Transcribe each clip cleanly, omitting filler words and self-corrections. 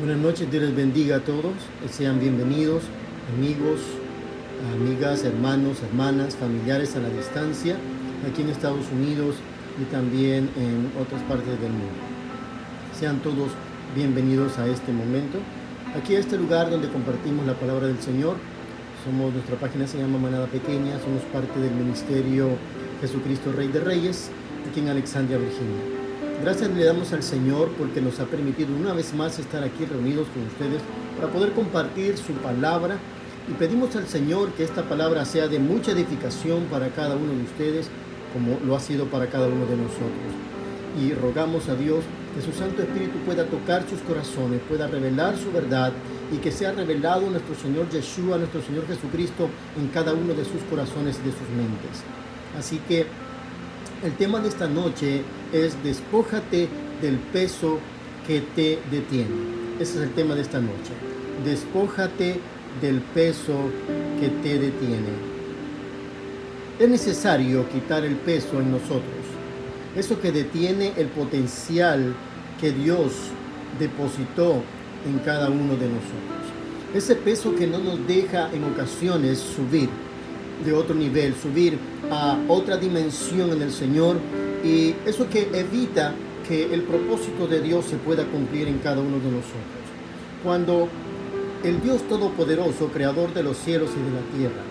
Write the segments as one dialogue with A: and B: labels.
A: Buenas noches, Dios les bendiga a todos. Sean bienvenidos, amigos, amigas, hermanos, hermanas, familiares a la distancia, aquí en Estados Unidos y también en otras partes del mundo. Sean todos bienvenidos a este momento, aquí a este lugar donde compartimos la palabra del Señor. Nuestra página se llama Manada Pequeña, somos parte del ministerio Jesucristo Rey de Reyes, aquí en Alexandria, Virginia. Gracias le damos al Señor porque nos ha permitido una vez más estar aquí reunidos con ustedes para poder compartir su palabra, y pedimos al Señor que esta palabra sea de mucha edificación para cada uno de ustedes, como lo ha sido para cada uno de nosotros. Y rogamos a Dios que su Santo Espíritu pueda tocar sus corazones, pueda revelar su verdad, y que sea revelado nuestro Señor Yeshua, nuestro Señor Jesucristo, en cada uno de sus corazones y de sus mentes. Así que el tema de esta noche es: despójate del peso que te detiene. Ese es el tema de esta noche. Despójate del peso que te detiene. Es necesario quitar el peso en nosotros, eso que detiene el potencial que Dios depositó en cada uno de nosotros. Ese peso que no nos deja en ocasiones subir de otro nivel, subir a otra dimensión en el Señor, y eso que evita que el propósito de Dios se pueda cumplir en cada uno de nosotros. Cuando el Dios Todopoderoso, creador de los cielos y de la tierra,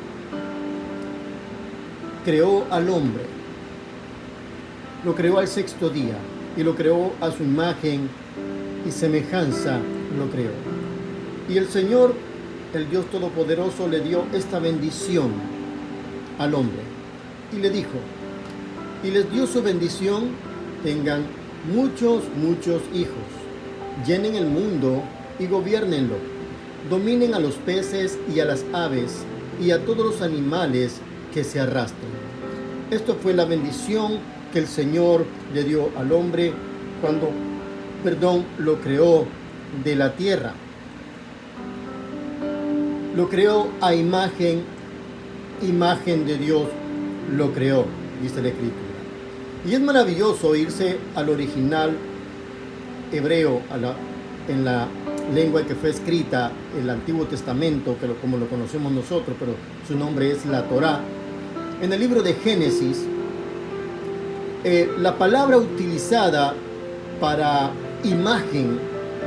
A: creó al hombre, lo creó al sexto día y lo creó a su imagen y semejanza, lo creó. Y el Señor, el Dios Todopoderoso, le dio esta bendición al hombre y le dijo, y les dio su bendición: tengan muchos hijos, llenen el mundo y gobiernenlo, dominen a los peces y a las aves y a todos los animales que se arrastran. Esto fue la bendición que el Señor le dio al hombre cuando, lo creó de la tierra. Lo creó a imagen de Dios, lo creó, dice la Escritura. Y es maravilloso irse al original hebreo, en la lengua que fue escrita, el Antiguo Testamento, como lo conocemos nosotros, pero su nombre es la Torá. En el libro de Génesis, la palabra utilizada para imagen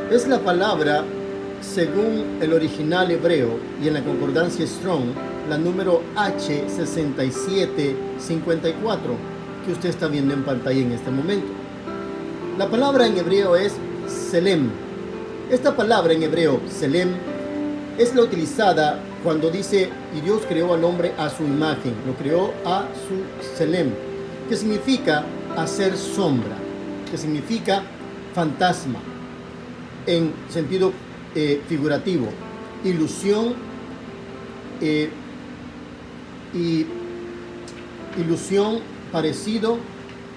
A: es la palabra, según el original hebreo y en la concordancia Strong, la número H6754, que usted está viendo en pantalla en este momento. La palabra en hebreo es Selem. Esta palabra en hebreo, Selem, es la utilizada cuando dice: y Dios creó al hombre a su imagen, lo creó a su Selem, que significa hacer sombra, que significa fantasma, en sentido figurativo, ilusión, ilusión, parecido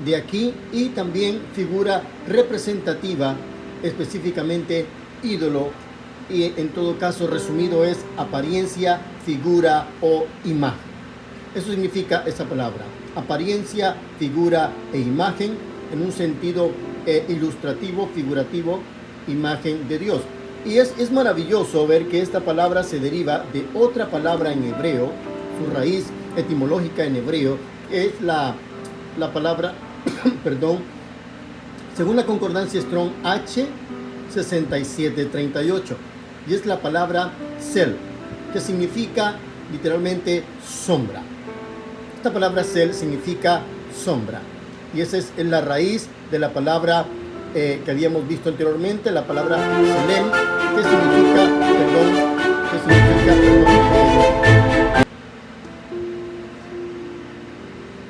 A: de aquí, y también figura representativa, específicamente ídolo, y en todo caso resumido es apariencia, figura o imagen. Eso significa esa palabra: apariencia, figura e imagen, en un sentido ilustrativo, figurativo, imagen de Dios. Y es maravilloso ver que esta palabra se deriva de otra palabra en hebreo. Su raíz etimológica en hebreo es la palabra, según la concordancia Strong, H6738, y es la palabra Sel, que significa literalmente sombra. Esta palabra Sel significa sombra, y esa es la raíz de la palabra que habíamos visto anteriormente, la palabra Selem,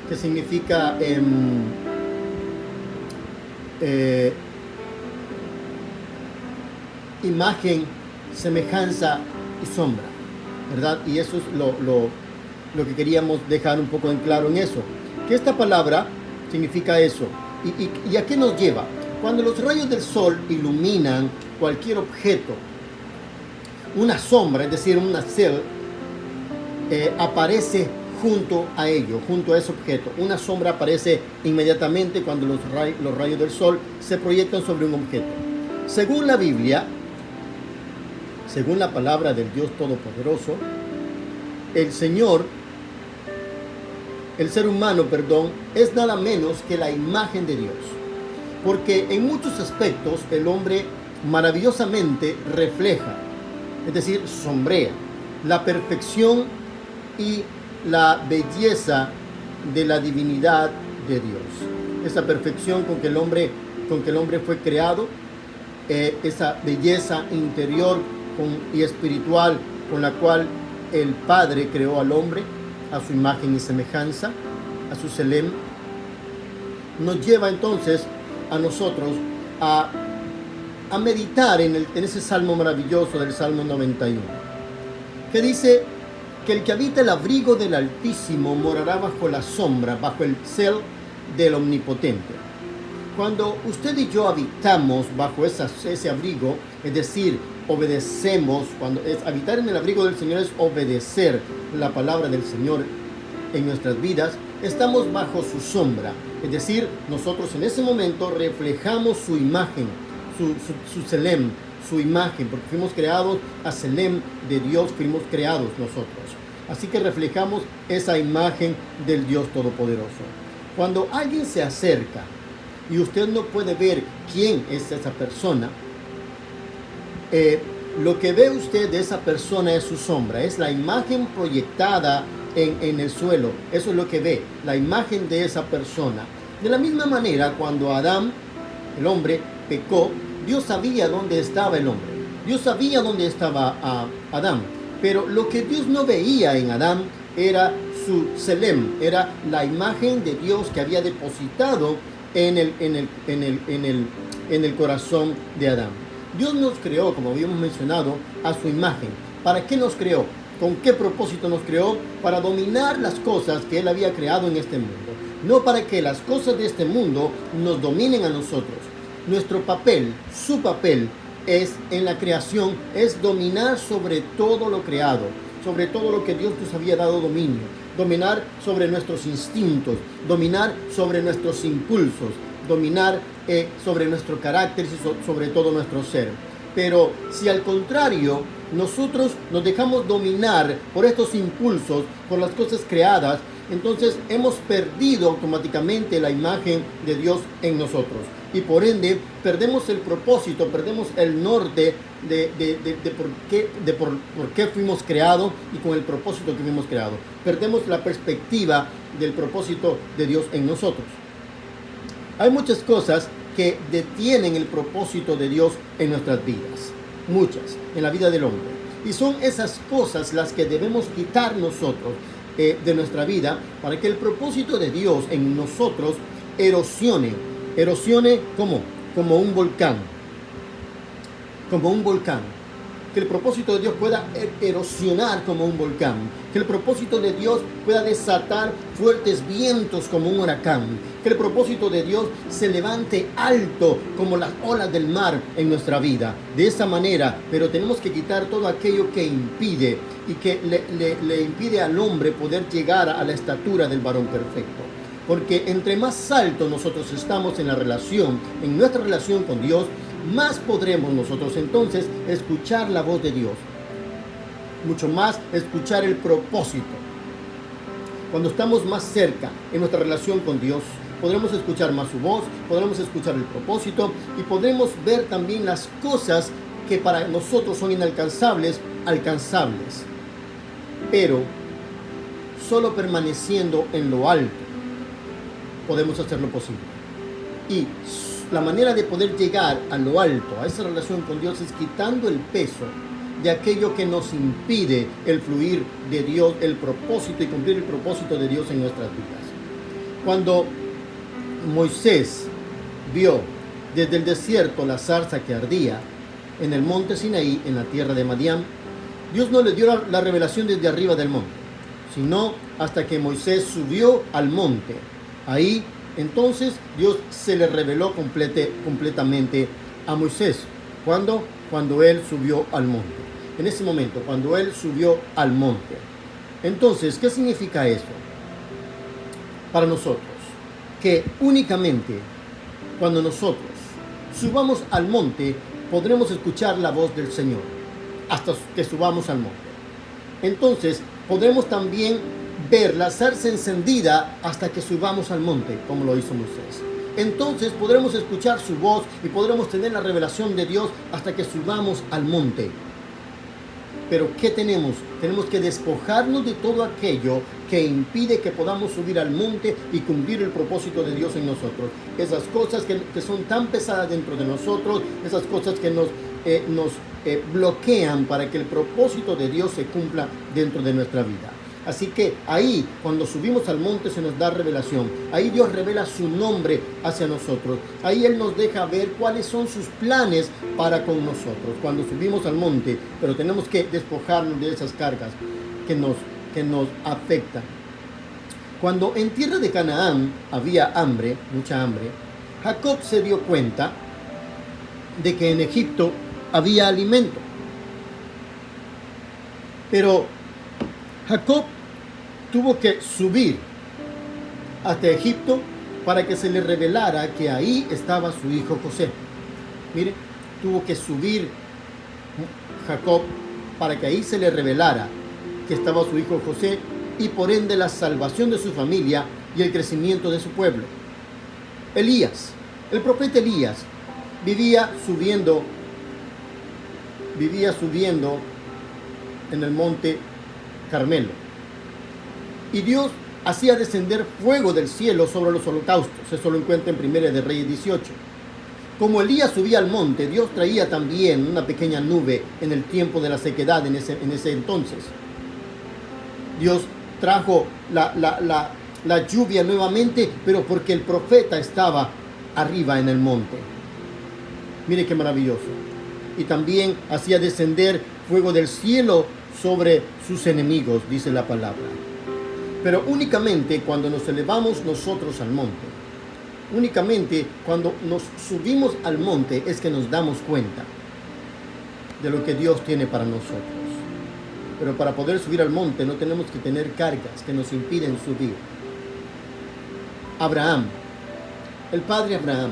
A: que significa imagen, semejanza y sombra, ¿verdad? Y eso es lo que queríamos dejar un poco en claro en eso, que esta palabra significa eso. ¿Y a qué nos lleva? Cuando los rayos del sol iluminan cualquier objeto, una sombra, es decir, una Sel, aparece junto a ello, junto a ese objeto. Una sombra aparece inmediatamente cuando los rayos del sol se proyectan sobre un objeto. Según la Biblia, según la palabra del Dios Todopoderoso, el ser humano, es nada menos que la imagen de Dios. Porque en muchos aspectos el hombre maravillosamente refleja, es decir, sombrea la perfección y la belleza de la divinidad de Dios. Esa perfección con que el hombre fue creado, esa belleza interior y espiritual con la cual el Padre creó al hombre a su imagen y semejanza, a su Selem, nos lleva entonces a nosotros a meditar en ese salmo maravilloso del Salmo 91, que dice que el que habita el abrigo del Altísimo morará bajo la sombra, bajo el cel del Omnipotente. Cuando usted y yo habitamos bajo ese abrigo, es decir, obedecemos, habitar en el abrigo del Señor es obedecer la palabra del Señor en nuestras vidas, estamos bajo su sombra, es decir, nosotros en ese momento reflejamos su imagen, su Selem, su imagen, porque fuimos creados a Selem de Dios, fuimos creados nosotros. Así que reflejamos esa imagen del Dios Todopoderoso. Cuando alguien se acerca y usted no puede ver quién es esa persona, lo que ve usted de esa persona es su sombra, es la imagen proyectada en el suelo. Eso es lo que ve, la imagen de esa persona. De la misma manera, cuando Adán, el hombre, pecó, Dios sabía dónde estaba el hombre. Dios sabía dónde estaba Adán. Pero lo que Dios no veía en Adán era su Selem, era la imagen de Dios que había depositado en el corazón de Adán. Dios nos creó, como habíamos mencionado, a su imagen. ¿Para qué nos creó? ¿Con qué propósito nos creó? Para dominar las cosas que Él había creado en este mundo. No para que las cosas de este mundo nos dominen a nosotros. Nuestro papel, su papel, en la creación, es dominar sobre todo lo creado, sobre todo lo que Dios nos había dado dominio. Dominar sobre nuestros instintos, dominar sobre nuestros impulsos, dominar sobre nuestro carácter y sobre todo nuestro ser. Pero si al contrario nosotros nos dejamos dominar por estos impulsos, por las cosas creadas, entonces hemos perdido automáticamente la imagen de Dios en nosotros. Y por ende perdemos el propósito, perdemos el norte de por qué fuimos creados y con el propósito que fuimos creados. Perdemos la perspectiva del propósito de Dios en nosotros. Hay muchas cosas que detienen el propósito de Dios en nuestras vidas. Muchas, en la vida del hombre. Y son esas cosas las que debemos quitar nosotros de nuestra vida para que el propósito de Dios en nosotros erosione. Erosione como un volcán. Como un volcán. Que el propósito de Dios pueda erosionar como un volcán. Que el propósito de Dios pueda desatar fuertes vientos como un huracán. Que el propósito de Dios se levante alto como las olas del mar en nuestra vida. De esa manera, pero tenemos que quitar todo aquello que impide y que le impide al hombre poder llegar a la estatura del varón perfecto. Porque entre más alto nosotros estamos en nuestra relación con Dios, más podremos nosotros entonces escuchar la voz de Dios. Mucho más escuchar el propósito. Cuando estamos más cerca en nuestra relación con Dios, podremos escuchar más su voz, podremos escuchar el propósito y podremos ver también las cosas que para nosotros son inalcanzables, alcanzables. Pero solo permaneciendo en lo alto podemos hacerlo posible. Y la manera de poder llegar a lo alto, a esa relación con Dios, es quitando el peso de aquello que nos impide el fluir de Dios, el propósito y cumplir el propósito de Dios en nuestras vidas. Cuando Moisés vio desde el desierto la zarza que ardía en el monte Sinaí, en la tierra de Madián, Dios no le dio la revelación desde arriba del monte, sino hasta que Moisés subió al monte. Ahí entonces Dios se le reveló completamente a Moisés. ¿Cuándo? Cuando él subió al monte. En ese momento, cuando él subió al monte. Entonces, ¿qué significa eso para nosotros? Que únicamente cuando nosotros subamos al monte podremos escuchar la voz del Señor. hasta que subamos al monte. Entonces, podremos también ver la zarza encendida hasta que subamos al monte, como lo hizo Moisés. Entonces podremos escuchar su voz y podremos tener la revelación de Dios hasta que subamos al monte. Pero ¿qué tenemos? Tenemos que despojarnos de todo aquello que impide que podamos subir al monte y cumplir el propósito de Dios en nosotros. Esas cosas que son tan pesadas dentro de nosotros, esas cosas que nos bloquean para que el propósito de Dios se cumpla dentro de nuestra vida. Así que ahí, cuando subimos al monte, se nos da revelación. Ahí Dios revela su nombre hacia nosotros. Ahí Él nos deja ver cuáles son sus planes para con nosotros. Cuando subimos al monte, pero tenemos que despojarnos de esas cargas que nos afectan. Cuando en tierra de Canaán había hambre, mucha hambre, Jacob se dio cuenta de que en Egipto había alimento. Pero Jacob tuvo que subir hasta Egipto para que se le revelara que ahí estaba su hijo José. Mire, tuvo que subir Jacob para que ahí se le revelara que estaba su hijo José y por ende la salvación de su familia y el crecimiento de su pueblo. Elías, el profeta Elías, vivía subiendo en el monte Carmelo. Y Dios hacía descender fuego del cielo sobre los holocaustos. Eso lo encuentra en 1 de Reyes 18. Como Elías subía al monte, Dios traía también una pequeña nube en el tiempo de la sequedad en ese entonces. Dios trajo la lluvia nuevamente, pero porque el profeta estaba arriba en el monte. Mire qué maravilloso. Y también hacía descender fuego del cielo sobre sus enemigos, dice la palabra. Pero únicamente cuando nos elevamos nosotros al monte, únicamente cuando nos subimos al monte es que nos damos cuenta de lo que Dios tiene para nosotros. Pero para poder subir al monte no tenemos que tener cargas que nos impiden subir. Abraham, el padre Abraham.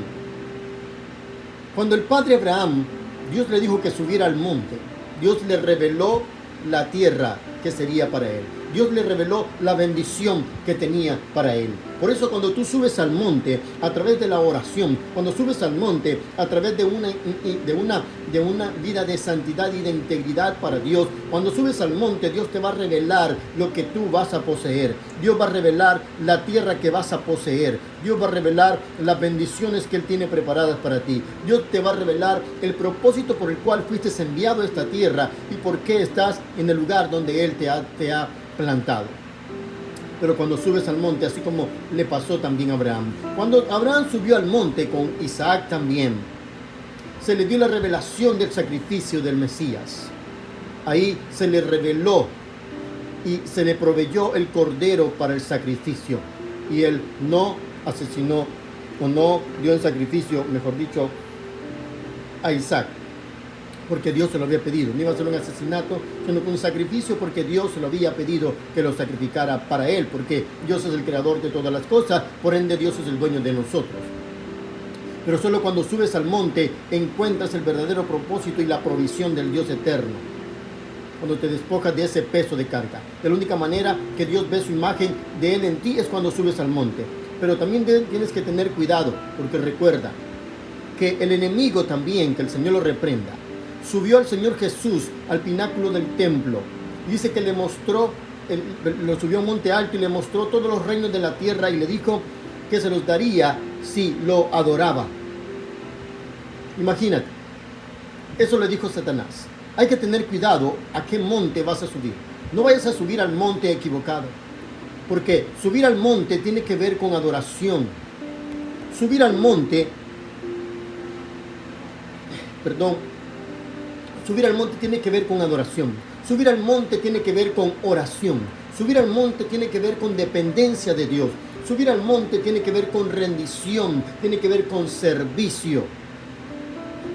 A: Cuando el padre Abraham, Dios le dijo que subiera al monte, Dios le reveló la tierra que sería para él. Dios le reveló la bendición que tenía para él. Por eso cuando tú subes al monte a través de la oración, cuando subes al monte a través de una vida de santidad y de integridad para Dios, cuando subes al monte, Dios te va a revelar lo que tú vas a poseer. Dios va a revelar la tierra que vas a poseer. Dios va a revelar las bendiciones que Él tiene preparadas para ti. Dios te va a revelar el propósito por el cual fuiste enviado a esta tierra y por qué estás en el lugar donde Él te ha plantado. Pero cuando subes al monte, así como le pasó también a Abraham. Cuando Abraham subió al monte con Isaac también, se le dio la revelación del sacrificio del Mesías. Ahí se le reveló y se le proveyó el cordero para el sacrificio. Y él no asesinó o no dio en sacrificio, mejor dicho, a Isaac, porque Dios se lo había pedido. No iba a ser un asesinato, sino un sacrificio porque Dios se lo había pedido que lo sacrificara para él, porque Dios es el creador de todas las cosas, por ende Dios es el dueño de nosotros. Pero solo cuando subes al monte encuentras el verdadero propósito y la provisión del Dios eterno. Cuando te despojas de ese peso de carga. De la única manera que Dios ve su imagen de Él en ti es cuando subes al monte. Pero también tienes que tener cuidado, porque recuerda que el enemigo también, que el Señor lo reprenda, subió al Señor Jesús al pináculo del templo. Dice que le mostró, lo subió a un monte alto y le mostró todos los reinos de la tierra y le dijo que se los daría si lo adoraba. Imagínate, eso le dijo Satanás. Hay que tener cuidado a qué monte vas a subir. No vayas a subir al monte equivocado, porque subir al monte tiene que ver con adoración. Subir al monte tiene que ver con adoración. Subir al monte tiene que ver con oración. Subir al monte tiene que ver con dependencia de Dios. Subir al monte tiene que ver con rendición, tiene que ver con servicio.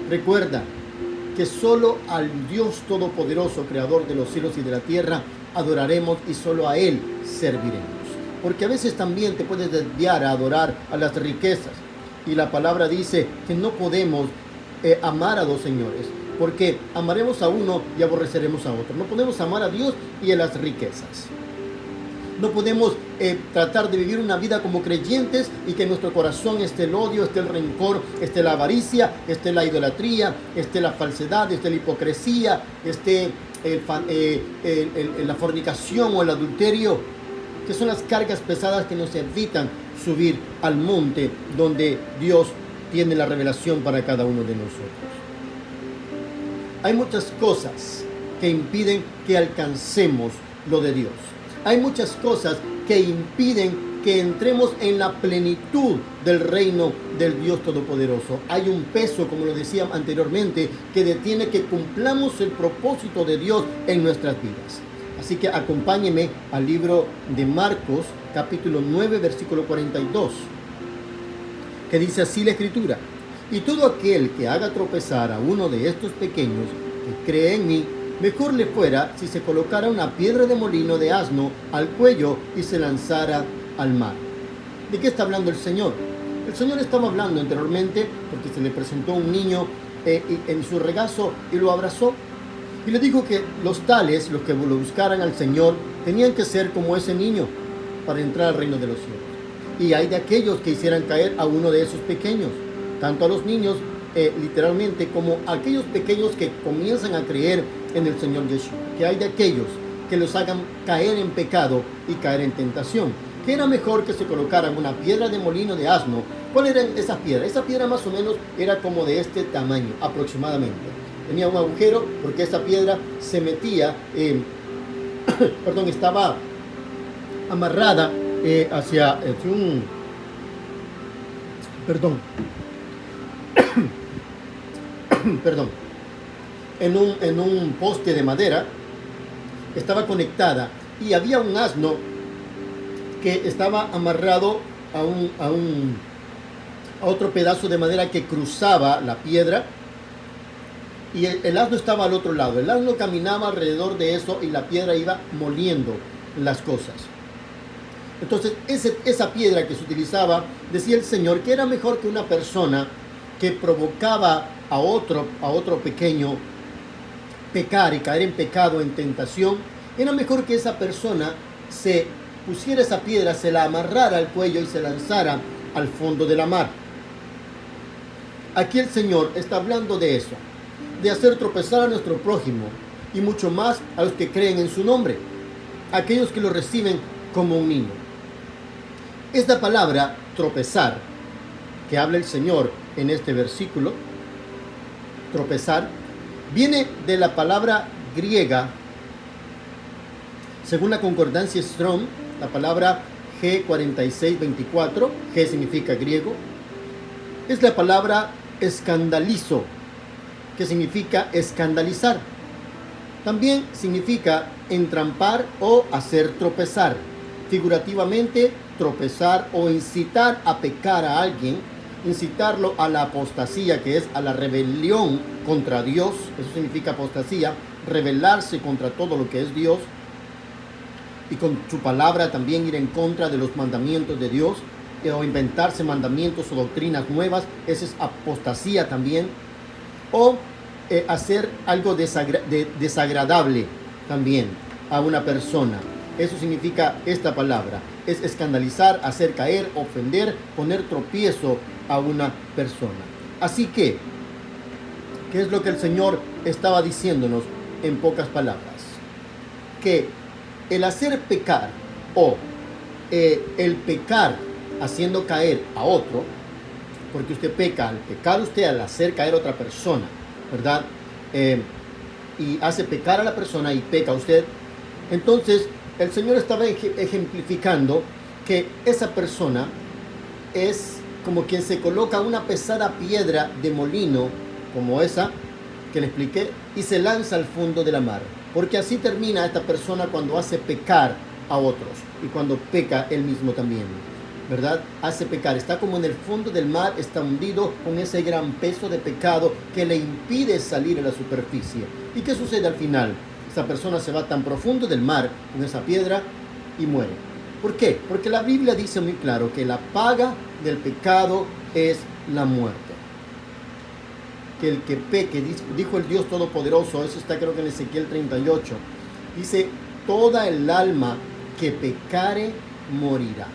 A: Recuerda que solo al Dios Todopoderoso, Creador de los cielos y de la tierra, adoraremos y solo a Él serviremos. Porque a veces también te puedes desviar a adorar a las riquezas. Y la palabra dice que no podemos amar a dos señores. porque amaremos a uno y aborreceremos a otro. No podemos amar a Dios y a las riquezas. No podemos tratar de vivir una vida como creyentes y que en nuestro corazón esté el odio, esté el rencor, esté la avaricia, esté la idolatría, esté la falsedad, esté la hipocresía, esté la fornicación o el adulterio, que son las cargas pesadas que nos evitan subir al monte donde Dios tiene la revelación para cada uno de nosotros. Hay muchas cosas que impiden que alcancemos lo de Dios. Hay muchas cosas que impiden que entremos en la plenitud del reino del Dios Todopoderoso. Hay un peso, como lo decía anteriormente, que detiene que cumplamos el propósito de Dios en nuestras vidas. Así que acompáñeme al libro de Marcos, capítulo 9, versículo 42, que dice así la Escritura: y todo aquel que haga tropezar a uno de estos pequeños que cree en mí, mejor le fuera si se colocara una piedra de molino de asno al cuello y se lanzara al mar. ¿De qué está hablando el Señor? El Señor estaba hablando anteriormente porque se le presentó un niño en su regazo y lo abrazó. Y le dijo que los tales, los que lo buscaran al Señor, tenían que ser como ese niño para entrar al reino de los cielos. Y hay de aquellos que hicieran caer a uno de esos pequeños, tanto a los niños literalmente como a aquellos pequeños que comienzan a creer en el Señor Yeshua. Que hay de aquellos que los hagan caer en pecado y caer en tentación. Que era mejor que se colocaran una piedra de molino de asno. ¿Cuál era esa piedra? Esa piedra más o menos era como de este tamaño aproximadamente. Tenía un agujero porque esa piedra se metía, estaba amarrada hacia un... en un poste de madera, estaba conectada y había un asno que estaba amarrado a otro pedazo de madera que cruzaba la piedra, y el asno estaba al otro lado. El asno caminaba alrededor de eso y la piedra iba moliendo las cosas. Entonces esa piedra que se utilizaba, decía el Señor, que era mejor que una persona que provocaba a otro pequeño pecar y caer en pecado, en tentación. Era mejor que esa persona se pusiera esa piedra, se la amarrara al cuello y se lanzara al fondo de la mar. Aquí el Señor está hablando de eso, de hacer tropezar a nuestro prójimo y mucho más a los que creen en su nombre, aquellos que lo reciben como un niño. Esta palabra tropezar que habla el Señor en este versículo, tropezar, viene de la palabra griega, según la concordancia Strong, la palabra G4624, G significa griego, es la palabra escandalizo, que significa escandalizar. También significa entrampar o hacer tropezar. Figurativamente, tropezar o incitar a pecar a alguien, incitarlo a la apostasía, que es a la rebelión contra Dios. Eso significa apostasía, rebelarse contra todo lo que es Dios, y con su palabra también ir en contra de los mandamientos de Dios, o inventarse mandamientos o doctrinas nuevas. Esa es apostasía también. O hacer algo desagradable también a una persona. Eso significa esta palabra. Es escandalizar, hacer caer, ofender, poner tropiezo a una persona. Así que, ¿qué es lo que el Señor estaba diciéndonos en pocas palabras? Que el hacer pecar o el pecar haciendo caer a otro, porque usted peca, al pecar usted, al hacer caer a otra persona, ¿verdad? Y hace pecar a la persona y peca usted. Entonces, el Señor estaba ejemplificando que esa persona es como quien se coloca una pesada piedra de molino, como esa que le expliqué, y se lanza al fondo de la mar. Porque así termina esta persona cuando hace pecar a otros y cuando peca él mismo también, ¿verdad? Hace pecar, está como en el fondo del mar, está hundido con ese gran peso de pecado que le impide salir a la superficie. ¿Y qué sucede al final? Esa persona se va tan profundo del mar con esa piedra y muere. ¿Por qué? Porque la Biblia dice muy claro que la paga del pecado es la muerte. que el que peque, dijo el Dios Todopoderoso, eso está creo que en Ezequiel 38, dice, toda el alma que pecare morirá.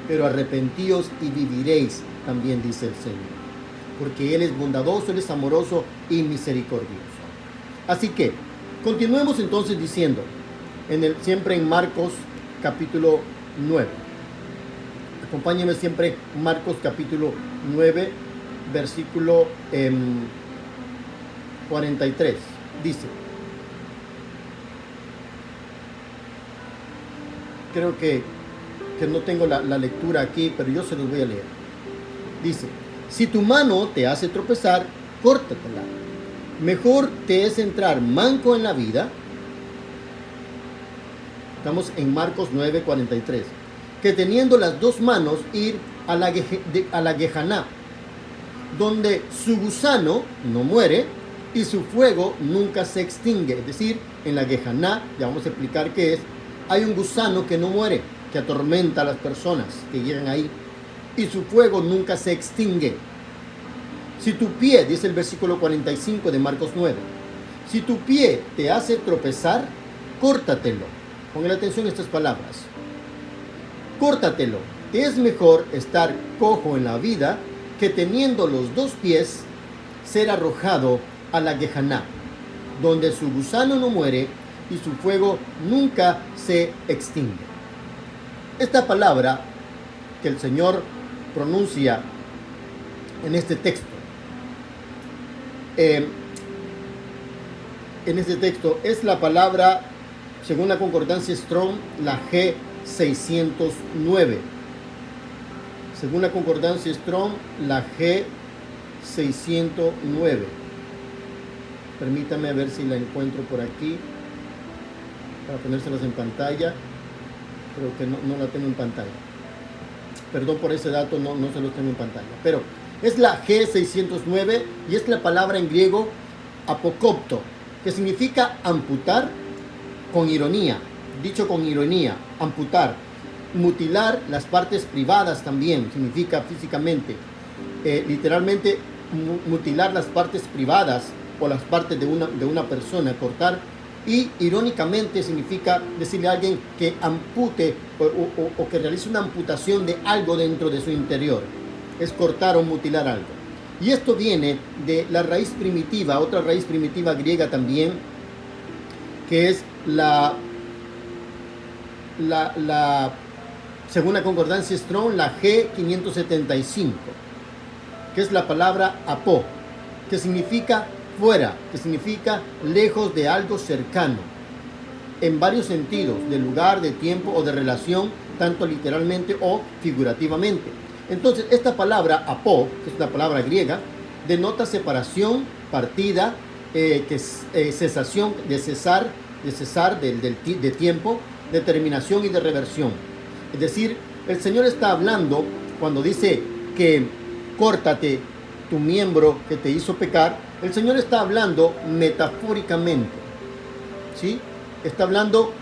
A: Pero arrepentíos y viviréis, también dice el Señor. Porque Él es bondadoso, Él es amoroso y misericordioso. Así que, continuemos entonces diciendo, siempre en Marcos capítulo 9. Acompáñenme siempre en Marcos capítulo 9, versículo 43. Dice, creo que no tengo la lectura aquí, pero yo se los voy a leer. Dice, si tu mano te hace tropezar, córtatela. Mejor te es entrar manco en la vida. Estamos en Marcos 9:43. Que teniendo las dos manos ir a la Gehaná, donde su gusano no muere y su fuego nunca se extingue. Es decir, en la Gehaná, ya vamos a explicar qué es, hay un gusano que no muere, que atormenta a las personas que llegan ahí, y su fuego nunca se extingue. Si tu pie, dice el versículo 45 de Marcos 9, si tu pie te hace tropezar, córtatelo. Pongan atención a estas palabras. Córtatelo. Te es mejor estar cojo en la vida que teniendo los dos pies ser arrojado a la Gehaná, donde su gusano no muere y su fuego nunca se extingue. Esta palabra que el Señor pronuncia en este texto, es la palabra, según la concordancia Strong, la G609. Según la concordancia Strong, la G609. Permítame ver si la encuentro por aquí para ponérselas en pantalla. Creo que no la tengo en pantalla. Perdón por ese dato, no se los tengo en pantalla. Pero es la G609 y es la palabra en griego apokopto, que significa amputar con ironía. Dicho con ironía, amputar. Mutilar las partes privadas también significa físicamente. Literalmente mutilar las partes privadas o las partes de una persona, cortar. Y irónicamente significa decirle a alguien que ampute o que realice una amputación de algo dentro de su interior. Es cortar o mutilar algo. Y esto viene de la raíz primitiva, otra raíz primitiva griega también, que es según la concordancia Strong, la G575, que es la palabra apo, que significa fuera, que significa lejos de algo cercano, en varios sentidos, de lugar, de tiempo o de relación, tanto literalmente o figurativamente. Entonces, esta palabra apo, que es una palabra griega, denota separación, partida, cesación, de cesar, de tiempo, de terminación y de reversión. Es decir, el Señor está hablando cuando dice que córtate tu miembro que te hizo pecar. El Señor está hablando metafóricamente, ¿sí? Está hablando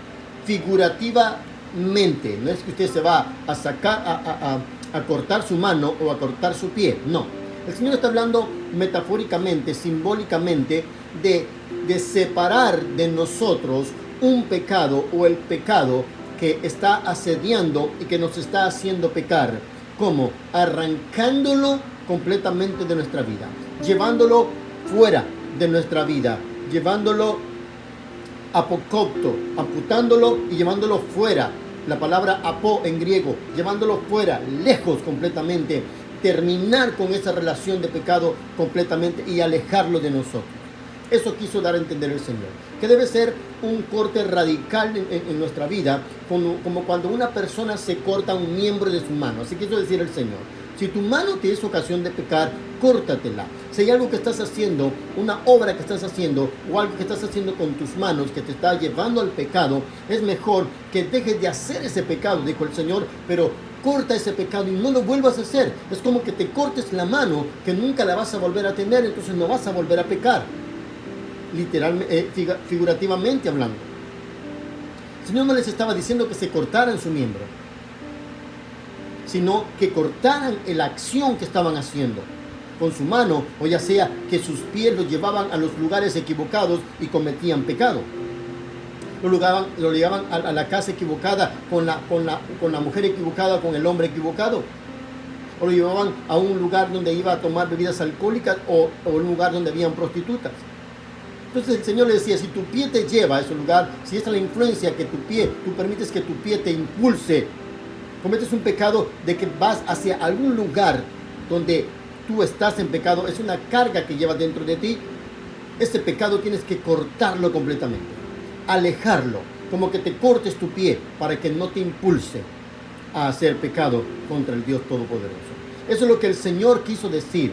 A: figurativamente. No es que usted se va a sacar, a cortar su mano o a cortar su pie. No. El Señor está hablando metafóricamente, simbólicamente, de separar de nosotros un pecado o el pecado que está asediando y que nos está haciendo pecar. ¿Cómo? Arrancándolo completamente de nuestra vida, llevándolo fuera de nuestra vida, llevándolo apokopto, amputándolo y llevándolo fuera. La palabra apo en griego, llevándolo fuera, lejos completamente, terminar con esa relación de pecado completamente y alejarlo de nosotros. Eso quiso dar a entender el Señor, que debe ser un corte radical en nuestra vida, como cuando una persona se corta un miembro de su mano. Así quiso decir el Señor. Si tu mano te es ocasión de pecar, córtatela. Si hay algo que estás haciendo, una obra que estás haciendo o algo que estás haciendo con tus manos que te está llevando al pecado, es mejor que dejes de hacer ese pecado, dijo el Señor, pero corta ese pecado y no lo vuelvas a hacer. Es como que te cortes la mano que nunca la vas a volver a tener, entonces no vas a volver a pecar. Literalmente, figurativamente hablando. El Señor no les estaba diciendo que se cortaran su miembro, sino que cortaran la acción que estaban haciendo. con su mano, o ya sea que sus pies los llevaban a los lugares equivocados y cometían pecado. Lo llevaban a la casa equivocada, con la mujer equivocada, con el hombre equivocado. O lo llevaban a un lugar donde iba a tomar bebidas alcohólicas, o un lugar donde habían prostitutas. Entonces el Señor le decía, si tu pie te lleva a ese lugar, si esa es la influencia que tú permites que tu pie te impulse, cometes un pecado de que vas hacia algún lugar donde tú estás en pecado, es una carga que llevas dentro de ti, ese pecado tienes que cortarlo completamente, alejarlo, como que te cortes tu pie para que no te impulse a hacer pecado contra el Dios Todopoderoso. Eso es lo que el Señor quiso decir,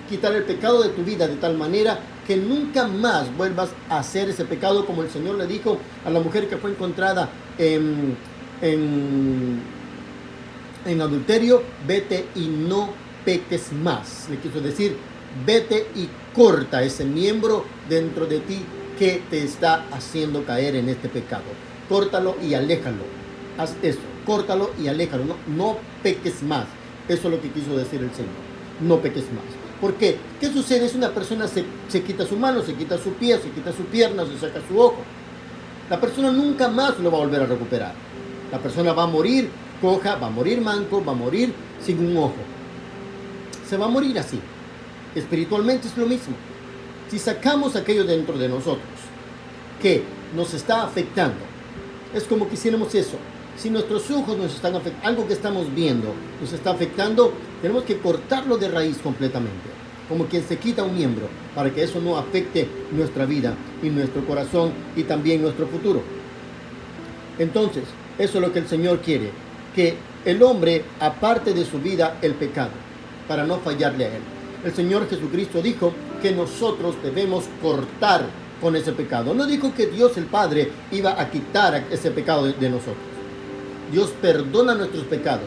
A: quitar el pecado de tu vida de tal manera que nunca más vuelvas a hacer ese pecado, como el Señor le dijo a la mujer que fue encontrada en adulterio: vete y no peques más. Le quiso decir, vete y corta ese miembro dentro de ti que te está haciendo caer en este pecado. Córtalo y aléjalo. Haz eso, córtalo y aléjalo. No peques más. Eso es lo que quiso decir el Señor. No peques más. ¿Por qué? ¿Qué sucede si una persona se quita su mano, se quita su pie, se quita su pierna, se saca su ojo? La persona nunca más lo va a volver a recuperar. La persona va a morir coja, va a morir manco, va a morir sin un ojo. Se va a morir así. Espiritualmente es lo mismo. Si sacamos aquello dentro de nosotros que nos está afectando, es como que hiciéramos eso. Si nuestros ojos nos están afectando, algo que estamos viendo nos está afectando, tenemos que cortarlo de raíz completamente, como quien se quita un miembro, para que eso no afecte nuestra vida y nuestro corazón y también nuestro futuro. Entonces, eso es lo que el Señor quiere, que el hombre aparte de su vida el pecado, para no fallarle a Él. El Señor Jesucristo dijo que nosotros debemos cortar con ese pecado. No dijo que Dios el Padre iba a quitar ese pecado de nosotros. Dios perdona nuestros pecados.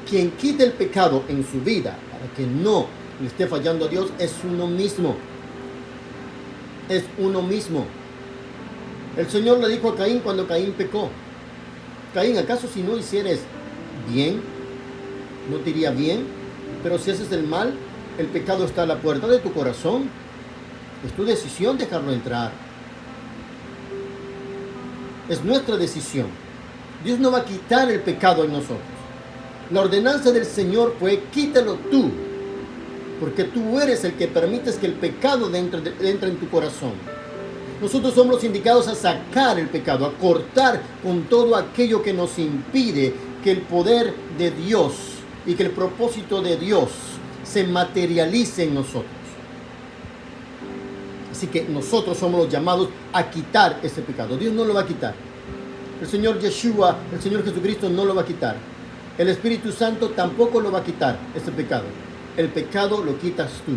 A: Quien quita el pecado en su vida para que no le esté fallando a Dios es uno mismo. Es uno mismo. El Señor le dijo a Caín cuando Caín pecó: Caín, ¿acaso si no hicieres bien, no te iría bien? Pero si haces el mal, el pecado está a la puerta de tu corazón. Es tu decisión dejarlo entrar. Es nuestra decisión. Dios no va a quitar el pecado en nosotros. La ordenanza del Señor fue: quítalo tú, porque tú eres el que permites que el pecado entre en tu corazón. Nosotros somos los indicados a sacar el pecado, a cortar con todo aquello que nos impide que el poder de Dios y que el propósito de Dios se materialice en nosotros. Así que nosotros somos los llamados a quitar ese pecado. Dios no lo va a quitar. El Señor Yeshua, el Señor Jesucristo no lo va a quitar. El Espíritu Santo tampoco lo va a quitar, ese pecado. El pecado lo quitas tú.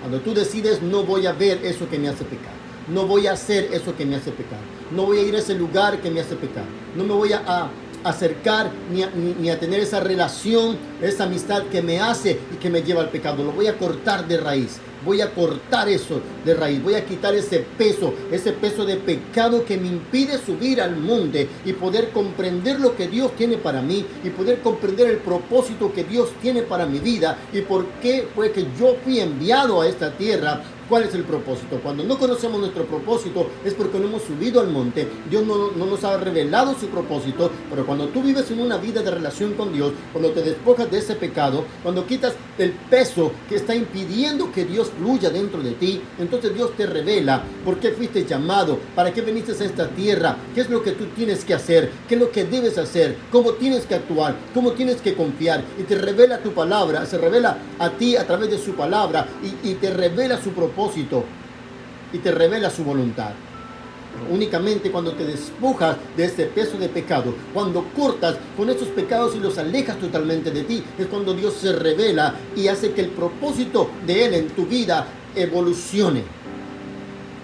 A: Cuando tú decides: no voy a ver eso que me hace pecar, no voy a hacer eso que me hace pecar, no voy a ir a ese lugar que me hace pecar, no me voy a acercar ni a tener esa relación, esa amistad que me hace y que me lleva al pecado. Lo voy a cortar de raíz. Voy a cortar eso de raíz. Voy a quitar ese peso de pecado que me impide subir al monte y poder comprender lo que Dios tiene para mí, y poder comprender el propósito que Dios tiene para mi vida, y por qué fue que yo fui enviado a esta tierra. ¿Cuál es el propósito? Cuando no conocemos nuestro propósito es porque no hemos subido al monte. Dios no nos ha revelado su propósito. Pero cuando tú vives en una vida de relación con Dios, cuando te despojas de ese pecado, cuando quitas el peso que está impidiendo que Dios fluya dentro de ti, entonces Dios te revela por qué fuiste llamado, para qué viniste a esta tierra, qué es lo que tú tienes que hacer, qué es lo que debes hacer, cómo tienes que actuar, cómo tienes que confiar, y te revela tu palabra, se revela a ti a través de su palabra, y te revela su propósito y te revela su voluntad. Pero únicamente cuando te despojas de ese peso de pecado, cuando cortas con esos pecados y los alejas totalmente de ti, es cuando Dios se revela y hace que el propósito de Él en tu vida evolucione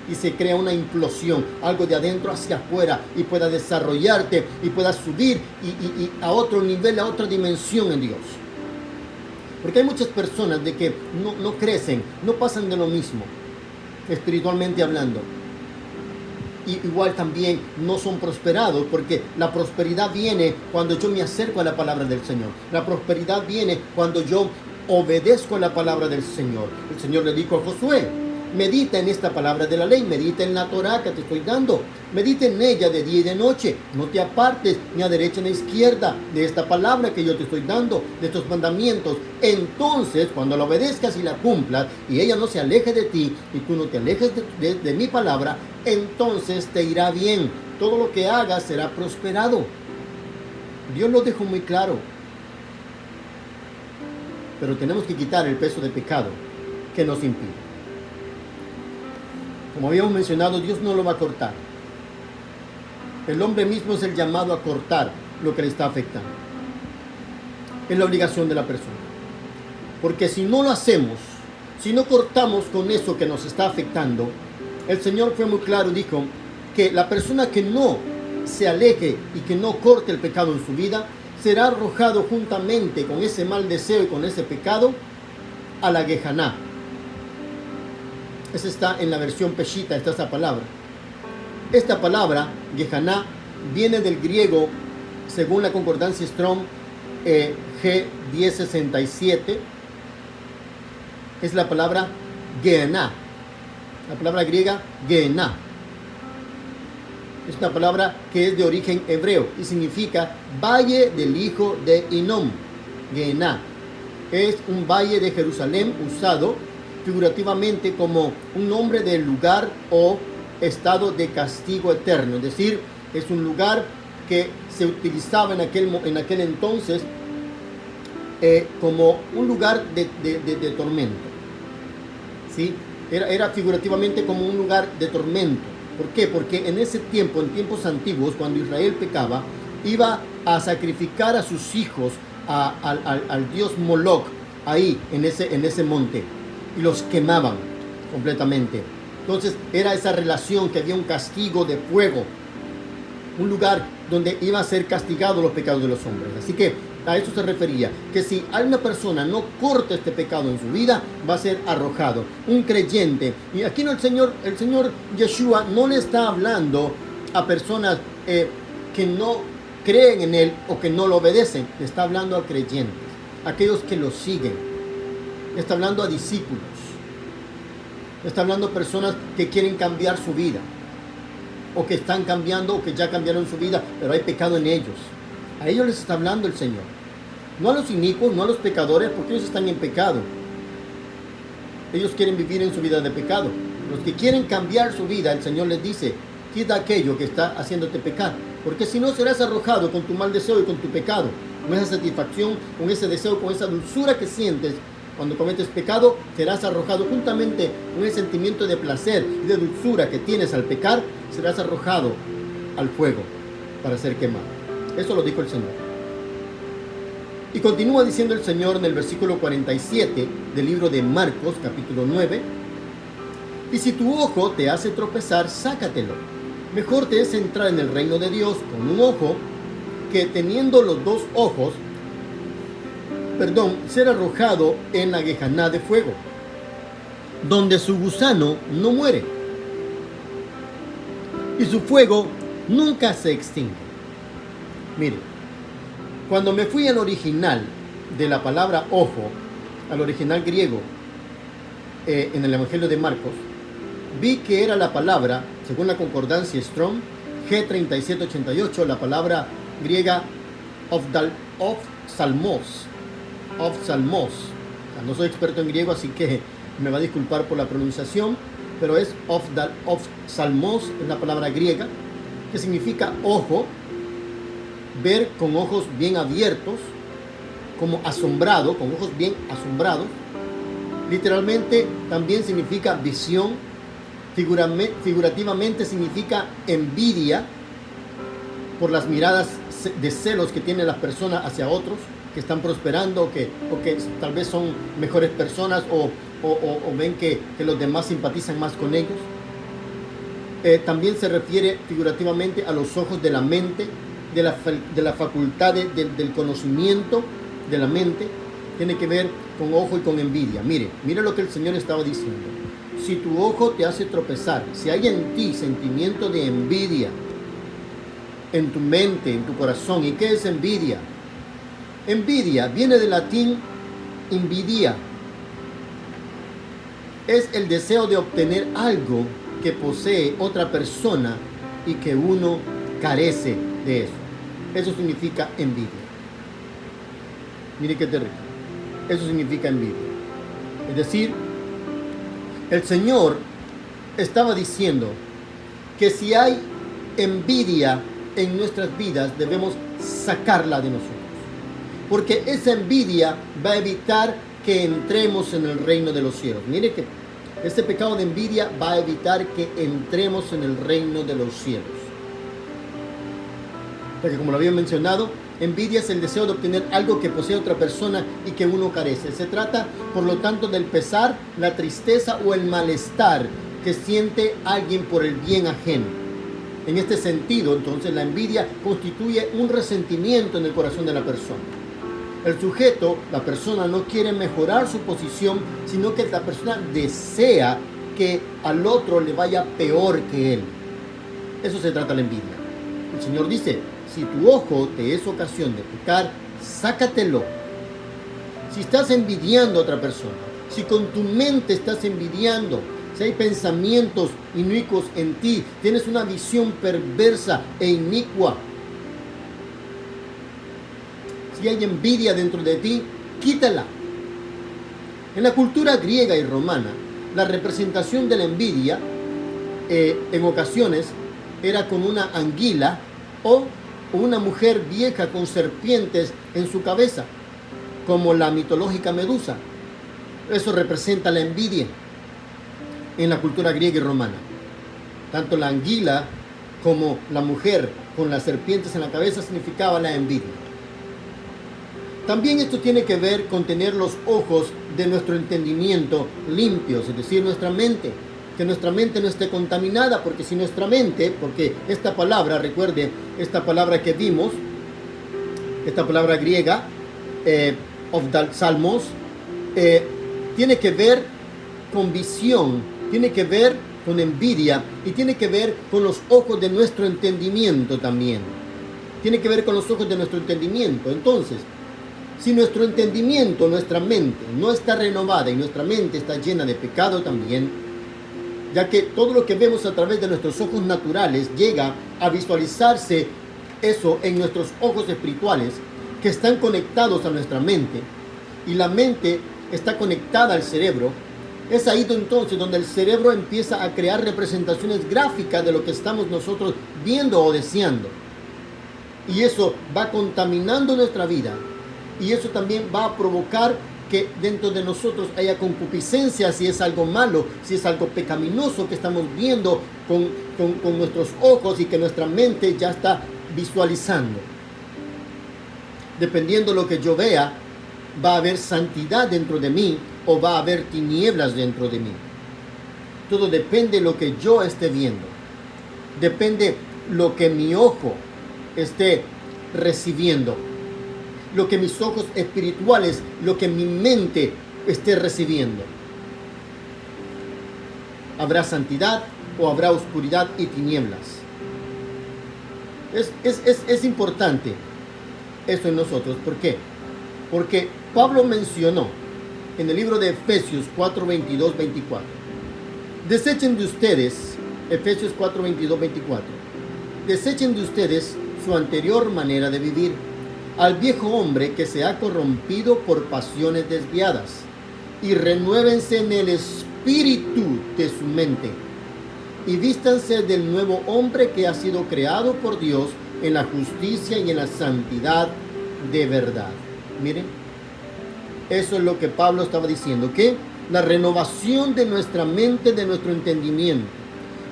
A: y se crea una implosión, algo de adentro hacia afuera, y pueda desarrollarte y puedas subir y a otro nivel, a otra dimensión en Dios. Porque hay muchas personas de que no crecen, no pasan de lo mismo, espiritualmente hablando. Y igual también no son prosperados, porque la prosperidad viene cuando yo me acerco a la palabra del Señor. La prosperidad viene cuando yo obedezco la palabra del Señor. El Señor le dijo a Josué, medita en esta palabra de la ley, medita en la Torá que te estoy dando, medita en ella de día y de noche, no te apartes ni a derecha ni a izquierda de esta palabra que yo te estoy dando, de estos mandamientos. Entonces, cuando la obedezcas y la cumplas, y ella no se aleje de ti, y tú no te alejes de mi palabra, entonces te irá bien. Todo lo que hagas será prosperado. Dios lo dejó muy claro. Pero tenemos que quitar el peso de pecado que nos impide. Como habíamos mencionado, Dios no lo va a cortar. El hombre mismo es el llamado a cortar lo que le está afectando. Es la obligación de la persona. Porque si no lo hacemos, si no cortamos con eso que nos está afectando, el Señor fue muy claro, dijo que la persona que no se aleje y que no corte el pecado en su vida, será arrojado juntamente con ese mal deseo y con ese pecado a la Gehaná. Esa está en la versión Peshita, está esa palabra. Esta palabra, Gehaná, viene del griego, según la concordancia Strong G1067, es la palabra Gehaná. La palabra griega Gehaná. Es una palabra que es de origen hebreo y significa valle del hijo de Hinnom. Gehaná es un valle de Jerusalén usado figurativamente como un nombre del lugar o estado de castigo eterno. Es decir, es un lugar que se utilizaba en aquel entonces como un lugar de tormento. ¿Sí? Era figurativamente como un lugar de tormento. ¿Por qué? Porque en ese tiempo, en tiempos antiguos, cuando Israel pecaba, iba a sacrificar a sus hijos al dios Moloch ahí, en ese monte, y los quemaban completamente. Entonces era esa relación que había un castigo de fuego, un lugar donde iba a ser castigados los pecados de los hombres. Así que a eso se refería, que si una persona no corta este pecado en su vida, va a ser arrojado. Un creyente, y aquí no, el Señor Yeshua no le está hablando a personas que no creen en Él o que no lo obedecen, le está hablando a creyentes, aquellos que lo siguen, le está hablando a discípulos, le está hablando a personas que quieren cambiar su vida, o que están cambiando, o que ya cambiaron su vida, pero hay pecado en ellos. A ellos les está hablando el Señor. No a los inicuos, no a los pecadores, porque ellos están en pecado. Ellos quieren vivir en su vida de pecado. Los que quieren cambiar su vida, el Señor les dice, quita aquello que está haciéndote pecar, porque si no serás arrojado con tu mal deseo y con tu pecado, con esa satisfacción, con ese deseo, con esa dulzura que sientes cuando cometes pecado, serás arrojado juntamente con ese sentimiento de placer y de dulzura que tienes al pecar, serás arrojado al fuego para ser quemado. Eso lo dijo el Señor. Y continúa diciendo el Señor en el versículo 47 del libro de Marcos, capítulo 9. Y si tu ojo te hace tropezar, sácatelo. Mejor te es entrar en el reino de Dios con un ojo que teniendo los dos ojos, ser arrojado en la Gehaná de fuego, donde su gusano no muere y su fuego nunca se extingue. Mire, cuando me fui al original de la palabra ojo, al original griego, en el Evangelio de Marcos, vi que era la palabra, según la concordancia Strong, G3788, la palabra griega ophthalmos. No soy experto en griego, así que me va a disculpar por la pronunciación, pero es ophthalmos, es la palabra griega, que significa ojo, ver con ojos bien abiertos, como asombrado, con ojos bien asombrados. Literalmente también significa visión, figurativamente significa envidia por las miradas de celos que tienen las personas hacia otros que están prosperando o que tal vez son mejores personas o ven que los demás simpatizan más con ellos. También se refiere figurativamente a los ojos de la mente, de la facultad del conocimiento de la mente. Tiene que ver con ojo y con envidia. Mire lo que el Señor estaba diciendo. Si tu ojo te hace tropezar, si hay en ti sentimiento de envidia, en tu mente, en tu corazón. ¿Y qué es envidia? Envidia viene del latín Envidia es el deseo de obtener algo que posee otra persona y que uno carece de eso. Eso significa envidia. Mire qué terrible. Eso significa envidia. Es decir, el Señor estaba diciendo que si hay envidia en nuestras vidas, debemos sacarla de nosotros. Porque esa envidia va a evitar que entremos en el reino de los cielos. Mire que este pecado de envidia va a evitar que entremos en el reino de los cielos. Porque como lo había mencionado, envidia es el deseo de obtener algo que posee otra persona y que uno carece. Se trata, por lo tanto, del pesar, la tristeza o el malestar que siente alguien por el bien ajeno. En este sentido, entonces, la envidia constituye un resentimiento en el corazón de la persona. El sujeto, la persona, no quiere mejorar su posición, sino que la persona desea que al otro le vaya peor que él. Eso se trata de la envidia. El Señor dice, si tu ojo te es ocasión de pecar, sácatelo. Si estás envidiando a otra persona, si con tu mente estás envidiando, si hay pensamientos inicuos en ti, tienes una visión perversa e inicua, si hay envidia dentro de ti, quítala. En la cultura griega y romana, la representación de la envidia en ocasiones era con una anguila o una mujer vieja con serpientes en su cabeza, como la mitológica Medusa. Eso representa la envidia en la cultura griega y romana. Tanto la anguila como la mujer con las serpientes en la cabeza significaba la envidia. También esto tiene que ver con tener los ojos de nuestro entendimiento limpios, es decir, nuestra mente. Que nuestra mente no esté contaminada, porque si nuestra mente, porque esta palabra, recuerde, esta palabra que vimos, esta palabra griega, salmos, tiene que ver con visión, tiene que ver con envidia y tiene que ver con los ojos de nuestro entendimiento también. Tiene que ver con los ojos de nuestro entendimiento. Entonces, si nuestro entendimiento, nuestra mente no está renovada y nuestra mente está llena de pecado también, ya que todo lo que vemos a través de nuestros ojos naturales llega a visualizarse eso en nuestros ojos espirituales que están conectados a nuestra mente y la mente está conectada al cerebro. Es ahí entonces donde el cerebro empieza a crear representaciones gráficas de lo que estamos nosotros viendo o deseando, y eso va contaminando nuestra vida. Y eso también va a provocar que dentro de nosotros haya concupiscencia, si es algo malo, si es algo pecaminoso que estamos viendo con nuestros ojos y que nuestra mente ya está visualizando. Dependiendo de lo que yo vea, va a haber santidad dentro de mí o va a haber tinieblas dentro de mí. Todo depende de lo que yo esté viendo. Depende lo que mi ojo esté recibiendo. Lo que mis ojos espirituales, lo que mi mente esté recibiendo. Habrá santidad o habrá oscuridad y tinieblas. Es importante eso en nosotros. ¿Por qué? Porque Pablo mencionó en el libro de Efesios 4, 22, 24. Desechen de ustedes, Efesios 4, 22, 24. Desechen de ustedes su anterior manera de vivir, al viejo hombre que se ha corrompido por pasiones desviadas, y renuévense en el espíritu de su mente, y vístanse del nuevo hombre que ha sido creado por Dios en la justicia y en la santidad de verdad. Miren, eso es lo que Pablo estaba diciendo, que la renovación de nuestra mente, de nuestro entendimiento,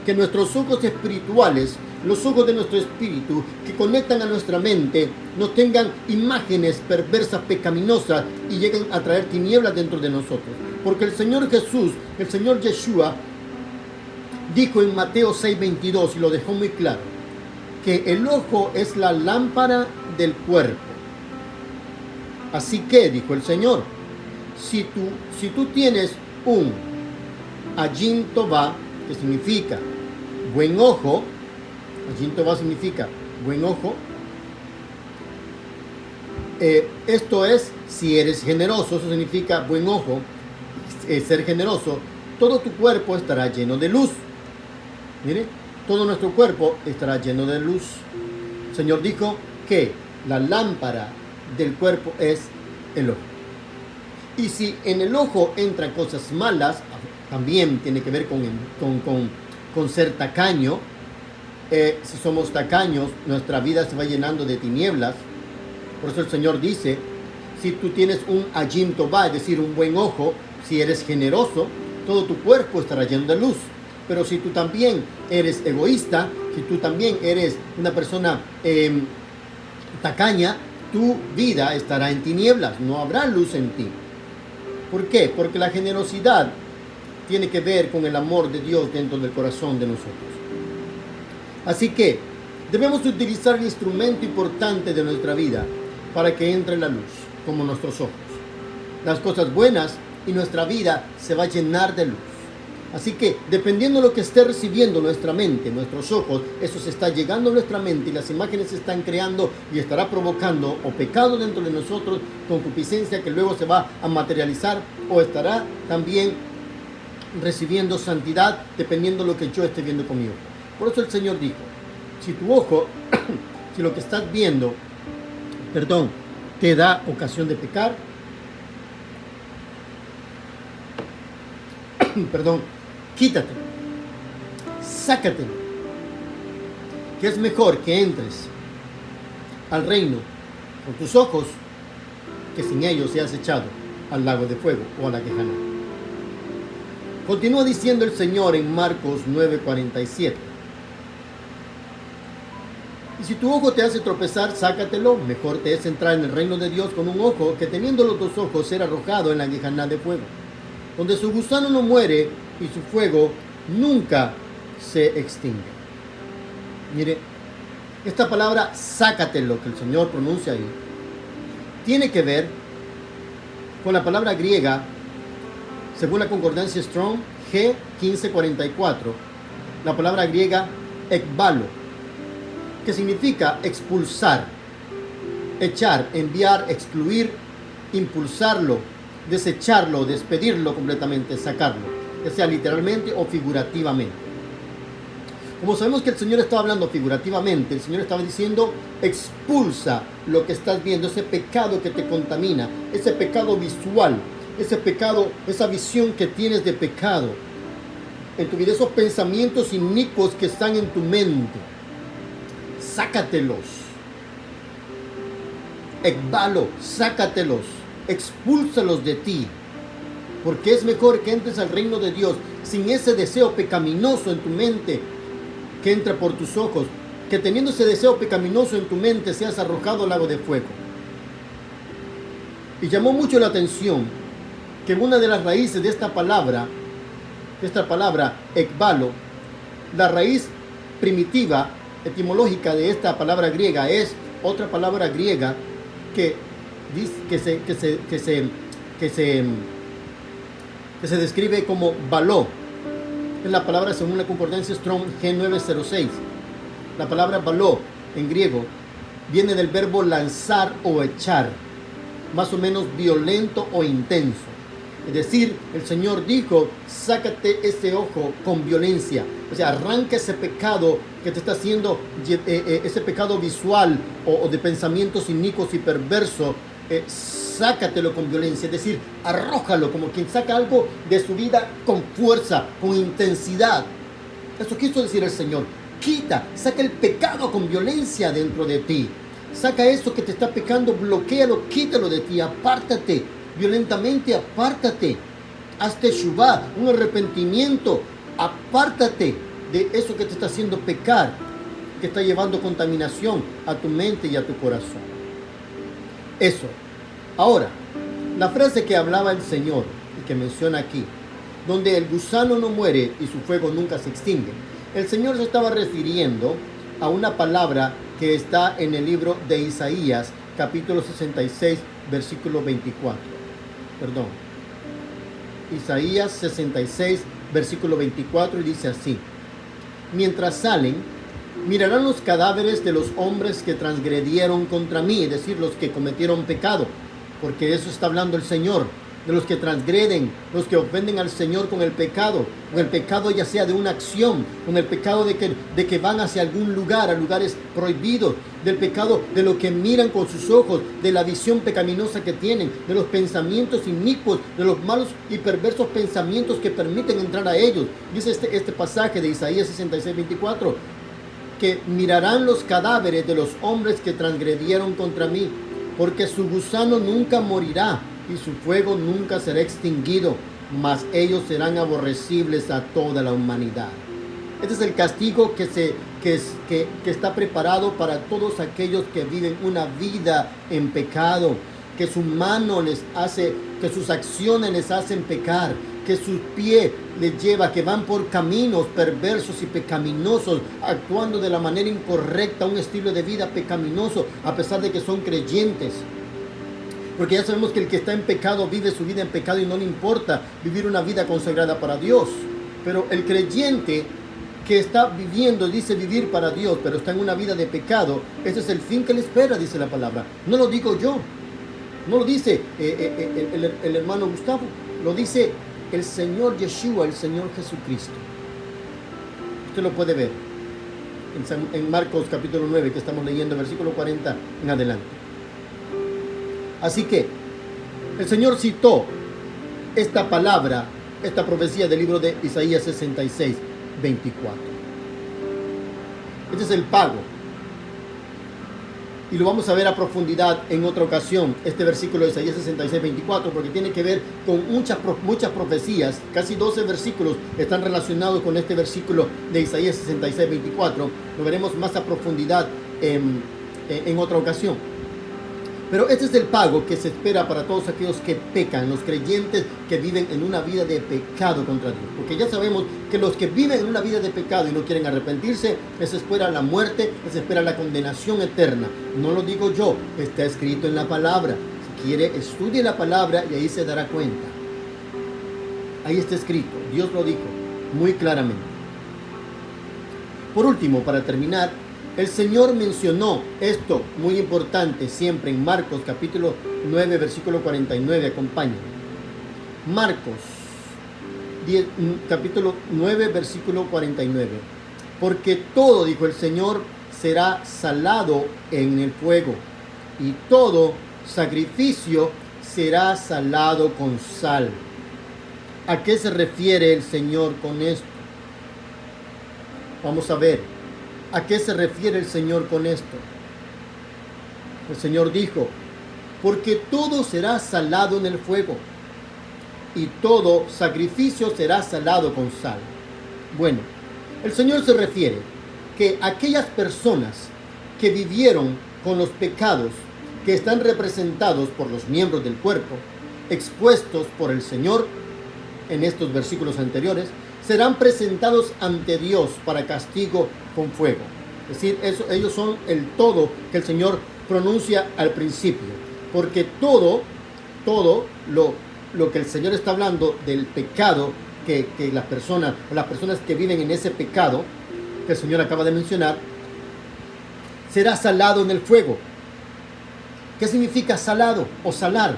A: que nuestros ojos espirituales, los ojos de nuestro espíritu que conectan a nuestra mente, no tengan imágenes perversas, pecaminosas y lleguen a traer tinieblas dentro de nosotros. Porque el Señor Jesús, el Señor Yeshua, dijo en Mateo 6:22, y lo dejó muy claro, que el ojo es la lámpara del cuerpo. Así que, dijo el Señor, si tú tienes un Ajin Tová, que significa buen ojo, Ajin Tová significa buen ojo, Esto es, si eres generoso, eso significa buen ojo, ser generoso, todo tu cuerpo estará lleno de luz. Mire, todo nuestro cuerpo estará lleno de luz. El Señor dijo que la lámpara del cuerpo es el ojo. Y si en el ojo entran cosas malas, también tiene que ver con ser tacaño. Si somos tacaños, nuestra vida se va llenando de tinieblas. Por eso el Señor dice, si tú tienes un ajim tová, es decir, un buen ojo, si eres generoso, todo tu cuerpo estará lleno de luz. Pero si tú también eres egoísta, si tú también eres una persona tacaña, tu vida estará en tinieblas, no habrá luz en ti. ¿Por qué? Porque la generosidad tiene que ver con el amor de Dios dentro del corazón de nosotros. Así que debemos utilizar el instrumento importante de nuestra vida para que entre la luz, como nuestros ojos. Las cosas buenas y nuestra vida se va a llenar de luz. Así que, dependiendo de lo que esté recibiendo nuestra mente, nuestros ojos, eso se está llegando a nuestra mente y las imágenes se están creando y estará provocando o pecado dentro de nosotros, concupiscencia que luego se va a materializar, o estará también recibiendo santidad dependiendo de lo que yo esté viendo con mi ojo. Por eso el Señor dijo, si tu ojo, si lo que estás viendo, te da ocasión de pecar, quítate, sácate, que es mejor que entres al reino con tus ojos que sin ellos seas echado al lago de fuego o a la Gehenna. Continúa diciendo el Señor en Marcos 9:47. Y si tu ojo te hace tropezar, sácatelo. Mejor te es entrar en el reino de Dios con un ojo que teniendo los dos ojos ser arrojado en la Gehenna de fuego, donde su gusano no muere y su fuego nunca se extingue. Mire, esta palabra sácatelo que el Señor pronuncia ahí tiene que ver con la palabra griega, según la concordancia Strong G1544, la palabra griega ekbalo, que significa expulsar, echar, enviar, excluir, impulsarlo, desecharlo, despedirlo completamente, sacarlo, ya sea literalmente o figurativamente. Como sabemos que el Señor estaba hablando figurativamente, el Señor estaba diciendo, expulsa lo que estás viendo, ese pecado que te contamina, ese pecado visual, ese pecado, esa visión que tienes de pecado en tu vida, esos pensamientos inicuos que están en tu mente. Sácatelos. Ekbalo, sácatelos. Expúlsalos de ti, porque es mejor que entres al reino de Dios sin ese deseo pecaminoso en tu mente que entra por tus ojos, que teniendo ese deseo pecaminoso en tu mente seas arrojado al lago de fuego. Y llamó mucho la atención que una de las raíces de esta palabra ekbalo, la raíz primitiva etimológica de esta palabra griega es otra palabra griega que se describe como baló. Es la palabra según la concordancia Strong G906. La palabra baló en griego viene del verbo lanzar o echar, más o menos violento o intenso. Es decir, el Señor dijo, sácate ese ojo con violencia. O sea, arranca ese pecado que te está haciendo, ese pecado visual o de pensamientos inicuos y perversos. Sácatelo con violencia, es decir, arrójalo como quien saca algo de su vida con fuerza, con intensidad. Eso quiso decir el Señor. Saca el pecado con violencia dentro de ti. Saca eso que te está pecando, bloquéalo, quítalo de ti, apártate, violentamente apártate. Haz teshuvá, un arrepentimiento, apártate de eso que te está haciendo pecar, que está llevando contaminación a tu mente y a tu corazón. Eso. Ahora, la frase que hablaba el Señor y que menciona aquí, donde el gusano no muere y su fuego nunca se extingue, el Señor se estaba refiriendo a una palabra que está en el libro de Isaías, capítulo 66, versículo 24. Perdón. Isaías 66, versículo 24, y dice así: mientras salen, mirarán los cadáveres de los hombres que transgredieron contra mí, es decir, los que cometieron pecado, porque de eso está hablando el Señor, de los que transgreden, los que ofenden al Señor con el pecado ya sea de una acción, con el pecado de que van hacia algún lugar, a lugares prohibidos, del pecado de lo que miran con sus ojos, de la visión pecaminosa que tienen, de los pensamientos inicuos, de los malos y perversos pensamientos que permiten entrar a ellos. Dice este pasaje de Isaías 66:24, que mirarán los cadáveres de los hombres que transgredieron contra mí, porque su gusano nunca morirá y su fuego nunca será extinguido, mas ellos serán aborrecibles a toda la humanidad. Este es el castigo que está preparado para todos aquellos que viven una vida en pecado, que su mano les hace, que sus acciones les hacen pecar, que su pie les lleva, que van por caminos perversos y pecaminosos, actuando de la manera incorrecta, un estilo de vida pecaminoso, a pesar de que son creyentes. Porque ya sabemos que el que está en pecado vive su vida en pecado y no le importa vivir una vida consagrada para Dios. Pero el creyente que está viviendo, dice vivir para Dios, pero está en una vida de pecado, ese es el fin que le espera, dice la palabra. No lo digo yo, no lo dice el hermano Gustavo, lo dice el Señor Yeshua, el Señor Jesucristo. Usted lo puede ver en Marcos capítulo 9, que estamos leyendo, versículo 40 en adelante. Así que el Señor citó esta palabra, esta profecía del libro de Isaías 66, 24. Este es el pago. Y lo vamos a ver a profundidad en otra ocasión, este versículo de Isaías 66, 24, porque tiene que ver con muchas profecías. Casi 12 versículos están relacionados con este versículo de Isaías 66, 24. Lo veremos más a profundidad en otra ocasión. Pero este es el pago que se espera para todos aquellos que pecan, los creyentes que viven en una vida de pecado contra Dios. Porque ya sabemos que los que viven en una vida de pecado y no quieren arrepentirse, les espera la muerte, les espera la condenación eterna. No lo digo yo, está escrito en la palabra. Si quiere, estudie la palabra y ahí se dará cuenta. Ahí está escrito, Dios lo dijo muy claramente. Por último, para terminar, el Señor mencionó esto muy importante siempre en Marcos capítulo 9 versículo 49. Acompáñenme. Marcos capítulo 9 versículo 49. Porque todo, dijo el Señor, será salado en el fuego, y todo sacrificio será salado con sal. ¿A qué se refiere el Señor con esto? Vamos a ver. ¿A qué se refiere el Señor con esto? El Señor dijo, porque todo será salado en el fuego, y todo sacrificio será salado con sal. Bueno, el Señor se refiere que aquellas personas que vivieron con los pecados que están representados por los miembros del cuerpo, expuestos por el Señor en estos versículos anteriores, serán presentados ante Dios para castigo con fuego. Es decir, ellos son el todo que el Señor pronuncia al principio. Porque todo lo que el Señor está hablando del pecado que las personas que viven en ese pecado que el Señor acaba de mencionar, será salado en el fuego. ¿Qué significa salado o salar?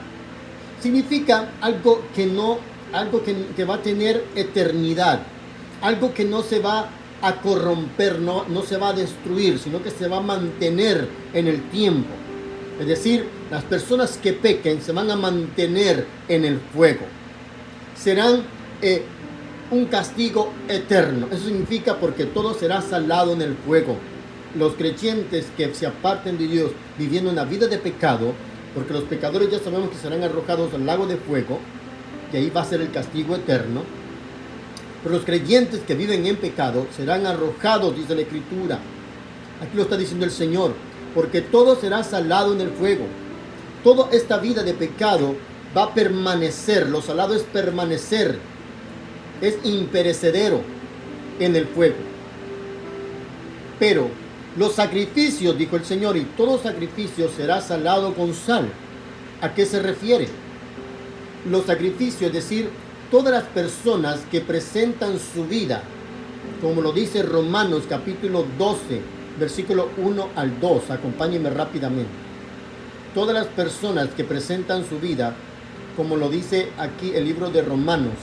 A: Significa algo que va a tener eternidad, algo que no se va a corromper, no se va a destruir, sino que se va a mantener en el tiempo. Es decir, las personas que pequen se van a mantener en el fuego, serán un castigo eterno. Eso significa porque todo será salado en el fuego. Los creyentes que se aparten de Dios viviendo una vida de pecado, porque los pecadores ya sabemos que serán arrojados al lago de fuego, y ahí va a ser el castigo eterno. Pero los creyentes que viven en pecado serán arrojados, dice la Escritura. Aquí lo está diciendo el Señor, porque todo será salado en el fuego. Toda esta vida de pecado va a permanecer. Lo salado es permanecer, es imperecedero en el fuego. Pero los sacrificios, dijo el Señor, y todo sacrificio será salado con sal. ¿A qué se refiere? Los sacrificios, es decir, todas las personas que presentan su vida, como lo dice Romanos capítulo 12, versículo 1 al 2. Acompáñenme rápidamente. Todas las personas que presentan su vida, como lo dice aquí el libro de Romanos,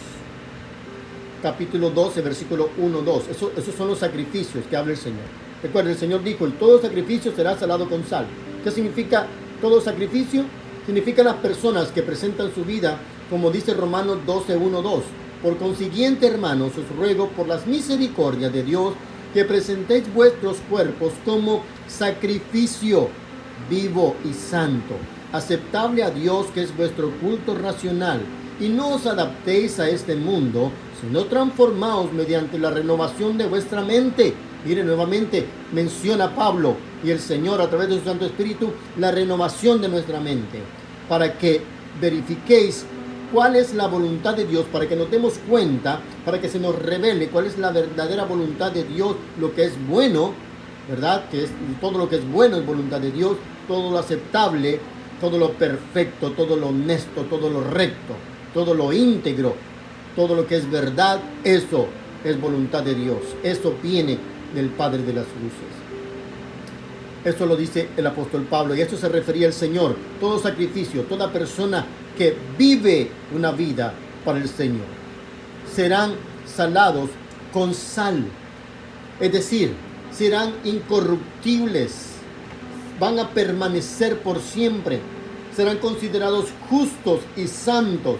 A: capítulo 12, versículo 1, 2. Esos son los sacrificios que habla el Señor. Recuerda, el Señor dijo, todo sacrificio será salado con sal. ¿Qué significa todo sacrificio? Significa las personas que presentan su vida, como dice Romanos 12, 1, 2. Por consiguiente, hermanos, os ruego por las misericordias de Dios que presentéis vuestros cuerpos como sacrificio vivo y santo, aceptable a Dios, que es vuestro culto racional. Y no os adaptéis a este mundo, sino transformaos mediante la renovación de vuestra mente. Mire, nuevamente menciona Pablo y el Señor a través de su Santo Espíritu la renovación de nuestra mente, para que verifiquéis cuál es la voluntad de Dios, para que nos demos cuenta, para que se nos revele cuál es la verdadera voluntad de Dios, lo que es bueno, ¿verdad? Que es todo lo que es bueno es voluntad de Dios, todo lo aceptable, todo lo perfecto, todo lo honesto, todo lo recto, todo lo íntegro, todo lo que es verdad, eso es voluntad de Dios. Eso viene del Padre de las luces. Eso lo dice el apóstol Pablo, y a esto se refería el Señor. Todo sacrificio, toda persona que vive una vida para el Señor, serán salados con sal. Es decir, serán incorruptibles, van a permanecer por siempre, serán considerados justos y santos,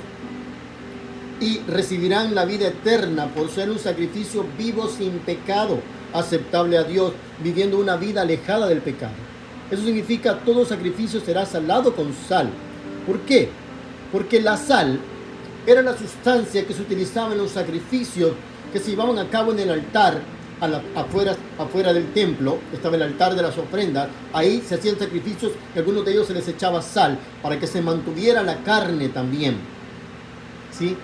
A: y recibirán la vida eterna por ser un sacrificio vivo sin pecado, aceptable a Dios, viviendo una vida alejada del pecado. Eso significa todo sacrificio será salado con sal. ¿Por qué? Porque la sal era la sustancia que se utilizaba en los sacrificios que se llevaban a cabo en el altar, afuera del templo. Estaba el altar de las ofrendas. Ahí se hacían sacrificios y a algunos de ellos se les echaba sal para que se mantuviera la carne también, ¿sí?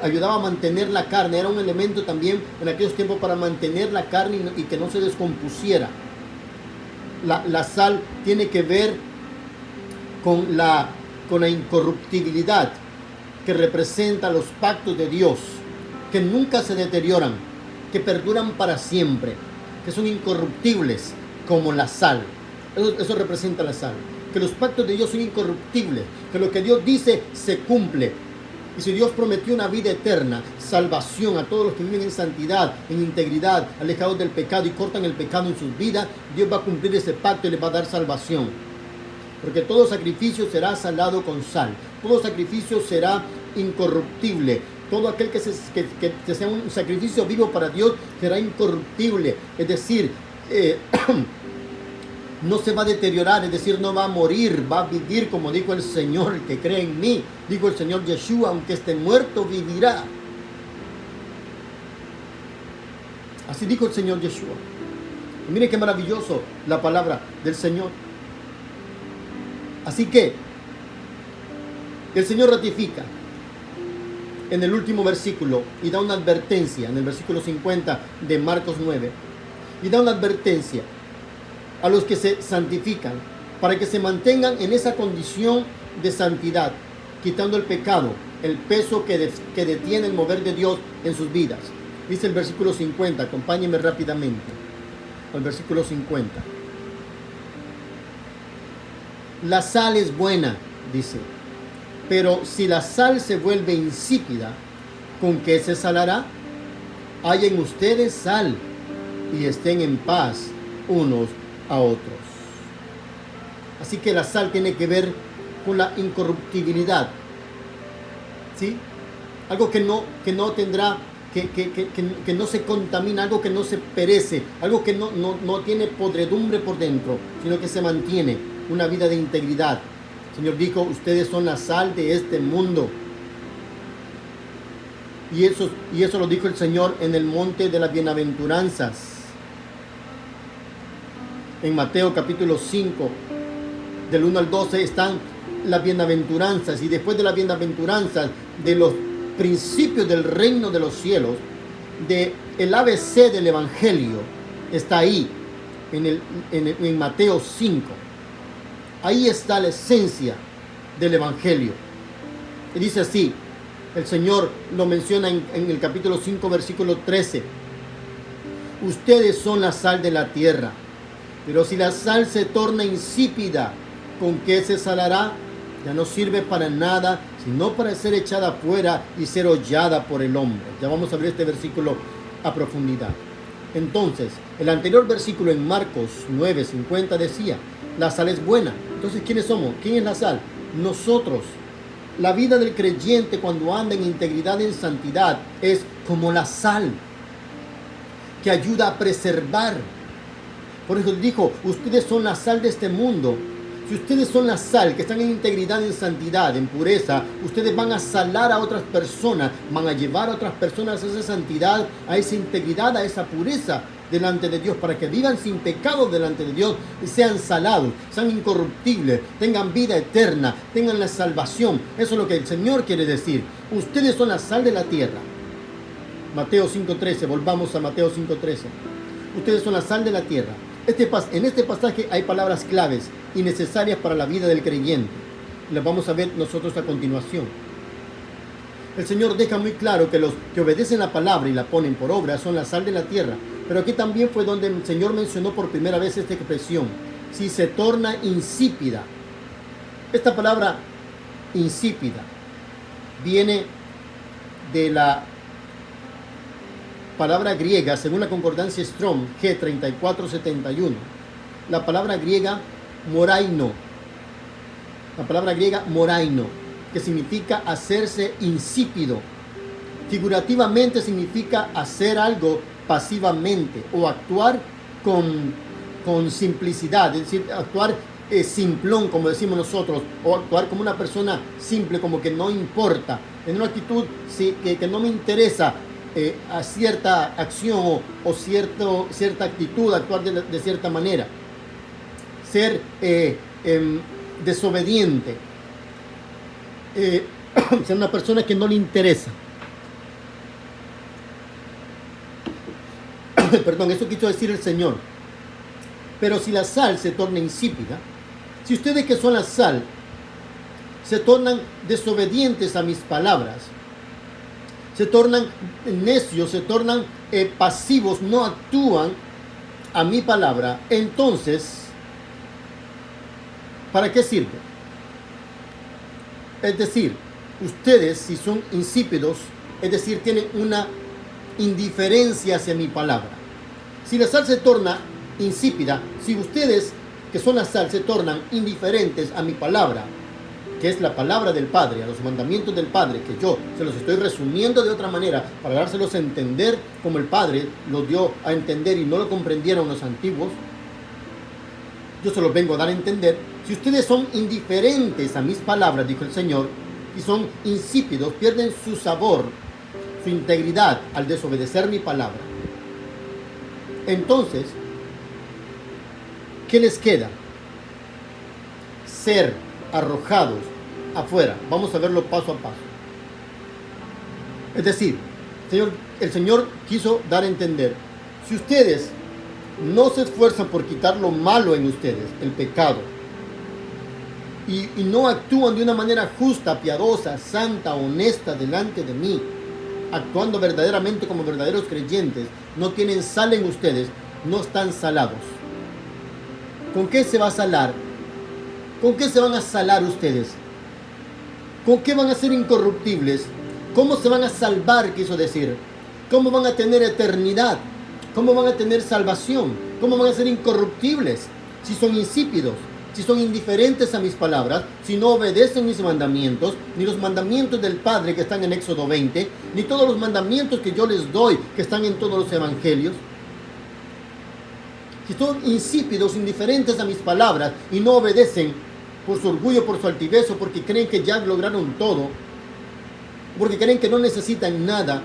A: Ayudaba a mantener la carne, era un elemento también en aquellos tiempos para mantener la carne y que no se descompusiera. La sal tiene que ver con la incorruptibilidad, que representa los pactos de Dios, que nunca se deterioran, que perduran para siempre, que son incorruptibles como la sal. Eso representa la sal, que los pactos de Dios son incorruptibles, que lo que Dios dice se cumple. Y si Dios prometió una vida eterna, salvación a todos los que viven en santidad, en integridad, alejados del pecado y cortan el pecado en sus vidas, Dios va a cumplir ese pacto y les va a dar salvación. Porque todo sacrificio será salado con sal, todo sacrificio será incorruptible, todo aquel que sea un sacrificio vivo para Dios será incorruptible, es decir, no se va a deteriorar, es decir, no va a morir, va a vivir, como dijo el Señor, el que cree en mí, dijo el Señor Yeshua, aunque esté muerto, vivirá. Así dijo el Señor Yeshua. Y mire qué maravilloso la palabra del Señor. Así que el Señor ratifica en el último versículo y da una advertencia, en el versículo 50 de Marcos 9, y da una advertencia a los que se santifican, para que se mantengan en esa condición de santidad, quitando el pecado, el peso que detiene el mover de Dios en sus vidas. Dice el versículo 50, acompáñenme rápidamente al versículo 50. La sal es buena, dice, pero si la sal se vuelve insípida, ¿con qué se salará? Hallen ustedes sal y estén en paz unos a otros. Así que la sal tiene que ver con la incorruptibilidad, ¿sí? Algo que no tendrá, que no se contamina, algo que no se perece, algo que no tiene podredumbre por dentro, sino que se mantiene una vida de integridad. El Señor dijo, ustedes son la sal de este mundo. Y eso lo dijo el Señor en el monte de las bienaventuranzas. En Mateo capítulo 5, del 1 al 12, están las bienaventuranzas. Y después de las bienaventuranzas, de los principios del reino de los cielos, de el ABC del Evangelio, está ahí, en Mateo 5. Ahí está la esencia del Evangelio. Y dice así, el Señor lo menciona en el capítulo 5, versículo 13. ustedes son la sal de la tierra. Pero si la sal se torna insípida, ¿con qué se salará? Ya no sirve para nada, sino para ser echada fuera y ser hollada por el hombre. Ya vamos a ver este versículo a profundidad. Entonces, el anterior versículo en Marcos 9:50 decía, la sal es buena. Entonces, ¿quiénes somos? ¿Quién es la sal? Nosotros. La vida del creyente cuando anda en integridad y en santidad es como la sal que ayuda a preservar. Por eso dijo, ustedes son la sal de este mundo. Si ustedes son la sal, que están en integridad, en santidad, en pureza, ustedes van a salar a otras personas, van a llevar a otras personas a esa santidad, a esa integridad, a esa pureza delante de Dios, para que vivan sin pecado delante de Dios y sean salados, sean incorruptibles, tengan vida eterna, tengan la salvación. Eso es lo que el Señor quiere decir. Ustedes son la sal de la tierra. Mateo 5:13, volvamos a Mateo 5:13. Ustedes son la sal de la tierra. En este pasaje hay palabras claves y necesarias para la vida del creyente. Las vamos a ver nosotros a continuación. El Señor deja muy claro que los que obedecen la palabra y la ponen por obra son la sal de la tierra. Pero aquí también fue donde el Señor mencionó por primera vez esta expresión. Si se torna insípida. Esta palabra insípida viene de la palabra griega, según la concordancia Strong G3471, la palabra griega moraino, que significa hacerse insípido. Figurativamente significa hacer algo pasivamente o actuar con simplicidad, es decir, actuar simplón, como decimos nosotros, o actuar como una persona simple, como que no importa, en una actitud que no me interesa a cierta acción o cierta actitud, actuar de cierta manera, ser desobediente, ser una persona que no le interesa. Perdón, eso quiso decir el Señor. Pero si la sal se torna insípida, si ustedes que son la sal se tornan desobedientes a mis palabras, se tornan necios, se tornan pasivos, no actúan a mi palabra, entonces, ¿para qué sirve? Es decir, ustedes si son insípidos, es decir, tienen una indiferencia hacia mi palabra. Si la sal se torna insípida, si ustedes que son la sal se tornan indiferentes a mi palabra, que es la palabra del Padre, a los mandamientos del Padre, que yo se los estoy resumiendo de otra manera para dárselos a entender como el Padre los dio a entender y no lo comprendieron los antiguos, yo se los vengo a dar a entender. Si ustedes son indiferentes a mis palabras, dijo el Señor, y son insípidos, pierden su sabor, su integridad al desobedecer mi palabra, entonces, ¿qué les queda? Ser arrojados afuera. Vamos a verlo paso a paso. Es decir, el Señor quiso dar a entender, si ustedes no se esfuerzan por quitar lo malo en ustedes, el pecado, y no actúan de una manera justa, piadosa, santa, honesta delante de mí, actuando verdaderamente como verdaderos creyentes, no tienen sal en ustedes, no están salados. ¿Con qué se va a salar? ¿Con qué se van a salar ustedes? ¿Con qué van a ser incorruptibles? ¿Cómo se van a salvar, quiso decir? ¿Cómo van a tener eternidad? ¿Cómo van a tener salvación? ¿Cómo van a ser incorruptibles? Si son insípidos, si son indiferentes a mis palabras, si no obedecen mis mandamientos, ni los mandamientos del Padre que están en Éxodo 20, ni todos los mandamientos que yo les doy que están en todos los evangelios. Si son insípidos, indiferentes a mis palabras y no obedecen por su orgullo, por su altivez, o porque creen que ya lograron todo, porque creen que no necesitan nada,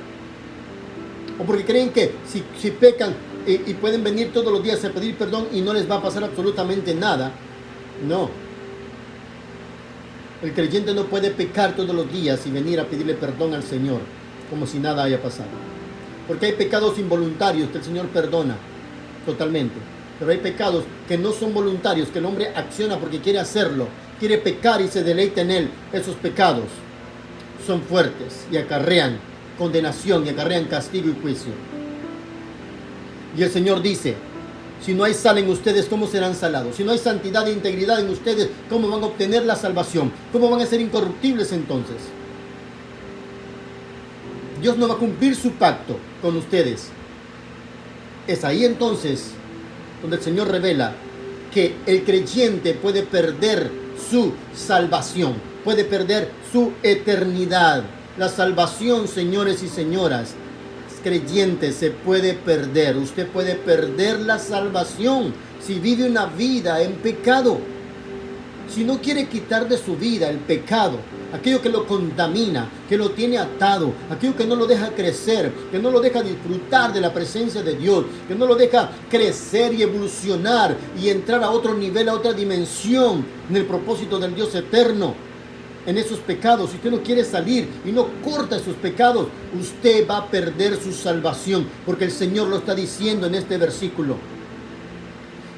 A: o porque creen que si pecan y pueden venir todos los días a pedir perdón y no les va a pasar absolutamente nada. No. El creyente no puede pecar todos los días y venir a pedirle perdón al Señor como si nada haya pasado. Porque hay pecados involuntarios que el Señor perdona totalmente. Pero hay pecados que no son voluntarios, que el hombre acciona porque quiere hacerlo, quiere pecar y se deleita en él. Esos pecados son fuertes y acarrean condenación y acarrean castigo y juicio. Y el Señor dice, si no hay sal en ustedes, ¿cómo serán salados? Si no hay santidad e integridad en ustedes, ¿cómo van a obtener la salvación? ¿Cómo van a ser incorruptibles entonces? Dios no va a cumplir su pacto con ustedes. Es ahí entonces donde el Señor revela que el creyente puede perder su salvación, puede perder su eternidad. La salvación, señores y señoras, creyentes, se puede perder. Usted puede perder la salvación si vive una vida en pecado. Si no quiere quitar de su vida el pecado, aquello que lo contamina, que lo tiene atado, aquello que no lo deja crecer, que no lo deja disfrutar de la presencia de Dios, que no lo deja crecer y evolucionar y entrar a otro nivel, a otra dimensión en el propósito del Dios eterno. En esos pecados, si usted no quiere salir y no corta esos pecados, usted va a perder su salvación, porque el Señor lo está diciendo en este versículo,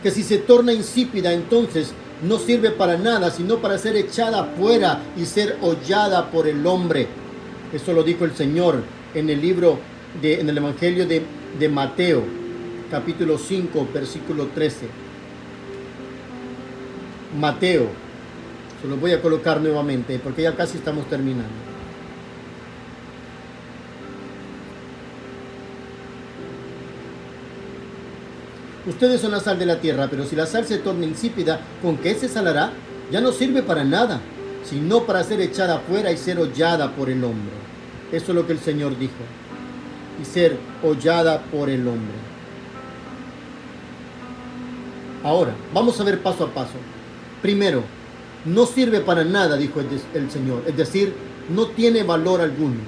A: que si se torna insípida, entonces no sirve para nada, sino para ser echada afuera y ser hollada por el hombre. Eso lo dijo el Señor en el en el Evangelio de Mateo, capítulo 5, versículo 13. Mateo, se los voy a colocar nuevamente, porque ya casi estamos terminando. Ustedes son la sal de la tierra, pero si la sal se torna insípida, ¿con qué se salará? Ya no sirve para nada, sino para ser echada afuera y ser hollada por el hombre. Eso es lo que el Señor dijo. Y ser hollada por el hombre. Ahora, vamos a ver paso a paso. Primero, no sirve para nada, dijo el Señor. Es decir, no tiene valor alguno.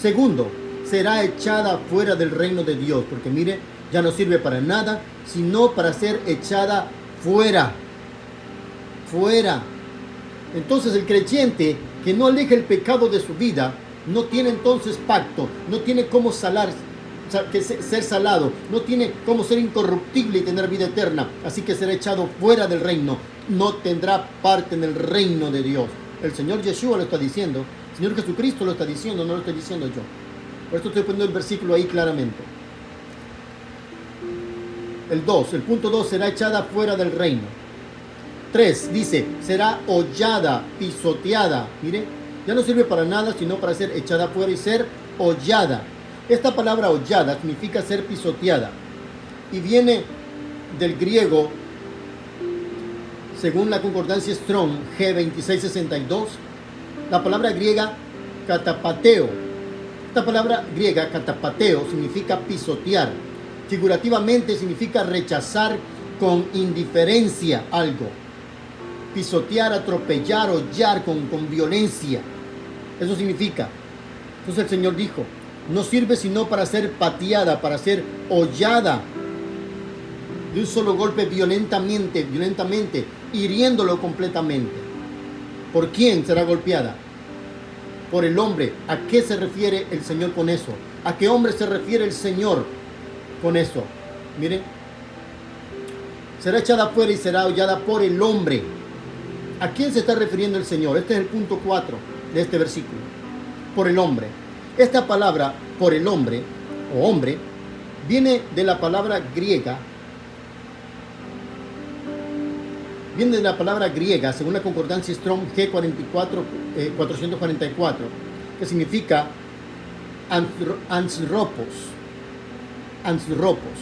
A: Segundo, será echada fuera del reino de Dios. Porque mire, ya no sirve para nada, sino para ser echada fuera. Fuera. Entonces el creyente que no aleja el pecado de su vida, no tiene entonces pacto, no tiene cómo ser salado, no tiene cómo ser incorruptible y tener vida eterna. Así que será echado fuera del reino, no tendrá parte en el reino de Dios. El Señor Yeshua lo está diciendo, el Señor Jesucristo lo está diciendo, no lo estoy diciendo yo. Por esto estoy poniendo el versículo ahí claramente. El punto 2, será echada fuera del reino. 3, dice, será hollada, pisoteada. Mire, ya no sirve para nada, sino para ser echada fuera y ser hollada. Esta palabra hollada significa ser pisoteada. Y viene del griego, según la concordancia Strong G2662, la palabra griega catapateo. Esta palabra griega catapateo significa pisotear. Figurativamente significa rechazar con indiferencia algo. Pisotear, atropellar, hollar con violencia. Eso significa. Entonces el Señor dijo, no sirve sino para ser pateada, para ser hollada de un solo golpe violentamente, hiriéndolo completamente. ¿Por quién será golpeada? Por el hombre. ¿A qué se refiere el Señor con eso? ¿A qué hombre se refiere el Señor con eso? Miren, será echada afuera y será hollada por el hombre. ¿A quién se está refiriendo el Señor? Este es el punto 4 de este versículo. Por el hombre. Esta palabra, por el hombre, o hombre, viene de la palabra griega. Viene de la palabra griega, según la concordancia Strong G444, que significa anthropos. Anthropos.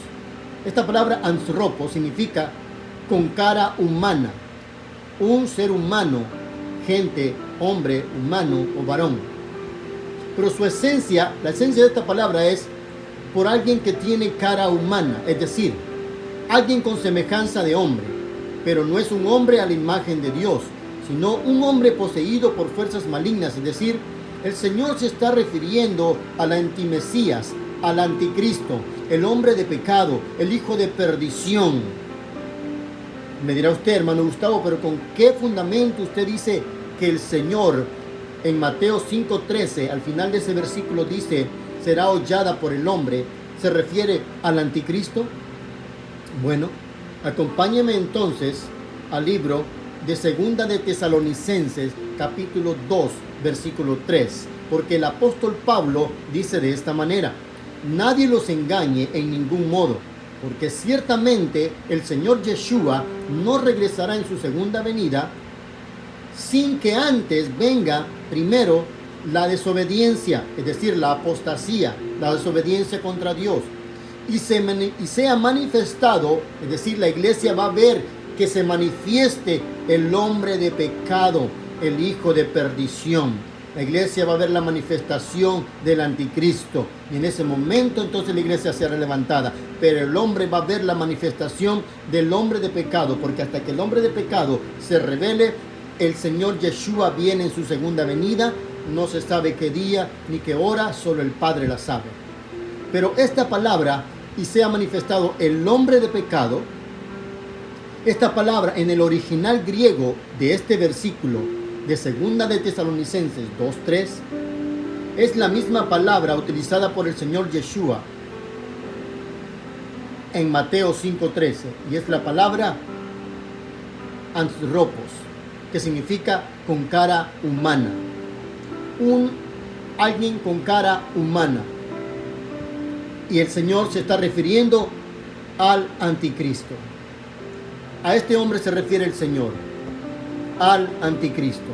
A: Esta palabra anthropos significa con cara humana, un ser humano, gente, hombre, humano o varón. Pero su esencia, la esencia de esta palabra es por alguien que tiene cara humana, es decir, alguien con semejanza de hombre, pero no es un hombre a la imagen de Dios, sino un hombre poseído por fuerzas malignas, es decir, el Señor se está refiriendo al antimesías, al anticristo, el hombre de pecado, el hijo de perdición. Me dirá usted, hermano Gustavo, pero ¿con qué fundamento usted dice que el Señor en Mateo 5:13, al final de ese versículo dice, será hollada por el hombre? ¿Se refiere al anticristo? Bueno, acompáñeme entonces al libro de Segunda de Tesalonicenses, capítulo 2, versículo 3, porque el apóstol Pablo dice de esta manera, nadie los engañe en ningún modo, porque ciertamente el Señor Yeshua no regresará en su segunda venida sin que antes venga primero la desobediencia, es decir, la apostasía, la desobediencia contra Dios, y sea manifestado, es decir, la iglesia va a ver que se manifieste el hombre de pecado, el hijo de perdición. La iglesia va a ver la manifestación del anticristo, y en ese momento entonces la iglesia será levantada, pero el hombre va a ver la manifestación del hombre de pecado, porque hasta que el hombre de pecado se revele, el Señor Yeshua viene en su segunda venida. No se sabe qué día ni qué hora, solo el Padre la sabe. Pero esta palabra, y sea manifestado el hombre de pecado, esta palabra en el original griego de este versículo de Segunda de Tesalonicenses 2:3 es la misma palabra utilizada por el Señor Yeshua en Mateo 5:13, y es la palabra anthropos, que significa con cara humana. Alguien con cara humana. Y el Señor se está refiriendo al anticristo. A este hombre se refiere el Señor, al anticristo.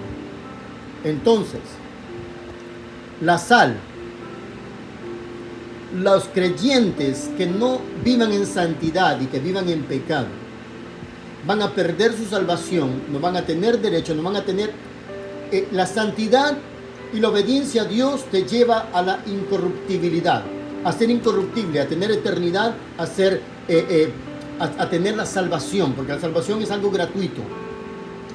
A: Entonces, la sal, los creyentes que no vivan en santidad y que vivan en pecado, van a perder su salvación, no van a tener derecho, no van a tener la santidad. Y la obediencia a Dios te lleva a la incorruptibilidad, a ser incorruptible, a tener eternidad, a tener la salvación, porque la salvación es algo gratuito.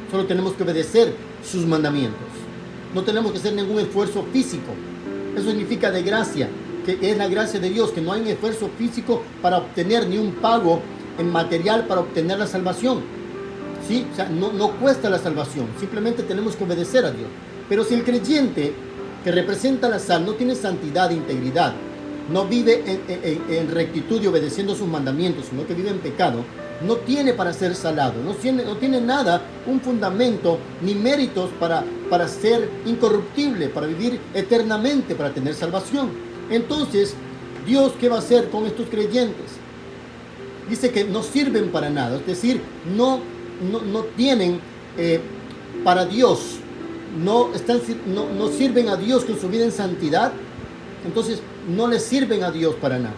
A: Solo tenemos que obedecer sus mandamientos. No tenemos que hacer ningún esfuerzo físico. Eso significa de gracia, que es la gracia de Dios, que no hay un esfuerzo físico para obtener ni un pago en material para obtener la salvación. ¿Sí? O sea, no cuesta la salvación, simplemente tenemos que obedecer a Dios. Pero si el creyente que representa la sal no tiene santidad e integridad, no vive en rectitud y obedeciendo sus mandamientos, sino que vive en pecado, no tiene para ser salado, no tiene nada, un fundamento ni méritos para ser incorruptible, para vivir eternamente, para tener salvación. Entonces, Dios, ¿qué va a hacer con estos creyentes? Dice que no sirven para nada, es decir, no tienen para Dios. No sirven a Dios con su vida en santidad, entonces no les sirven a Dios para nada.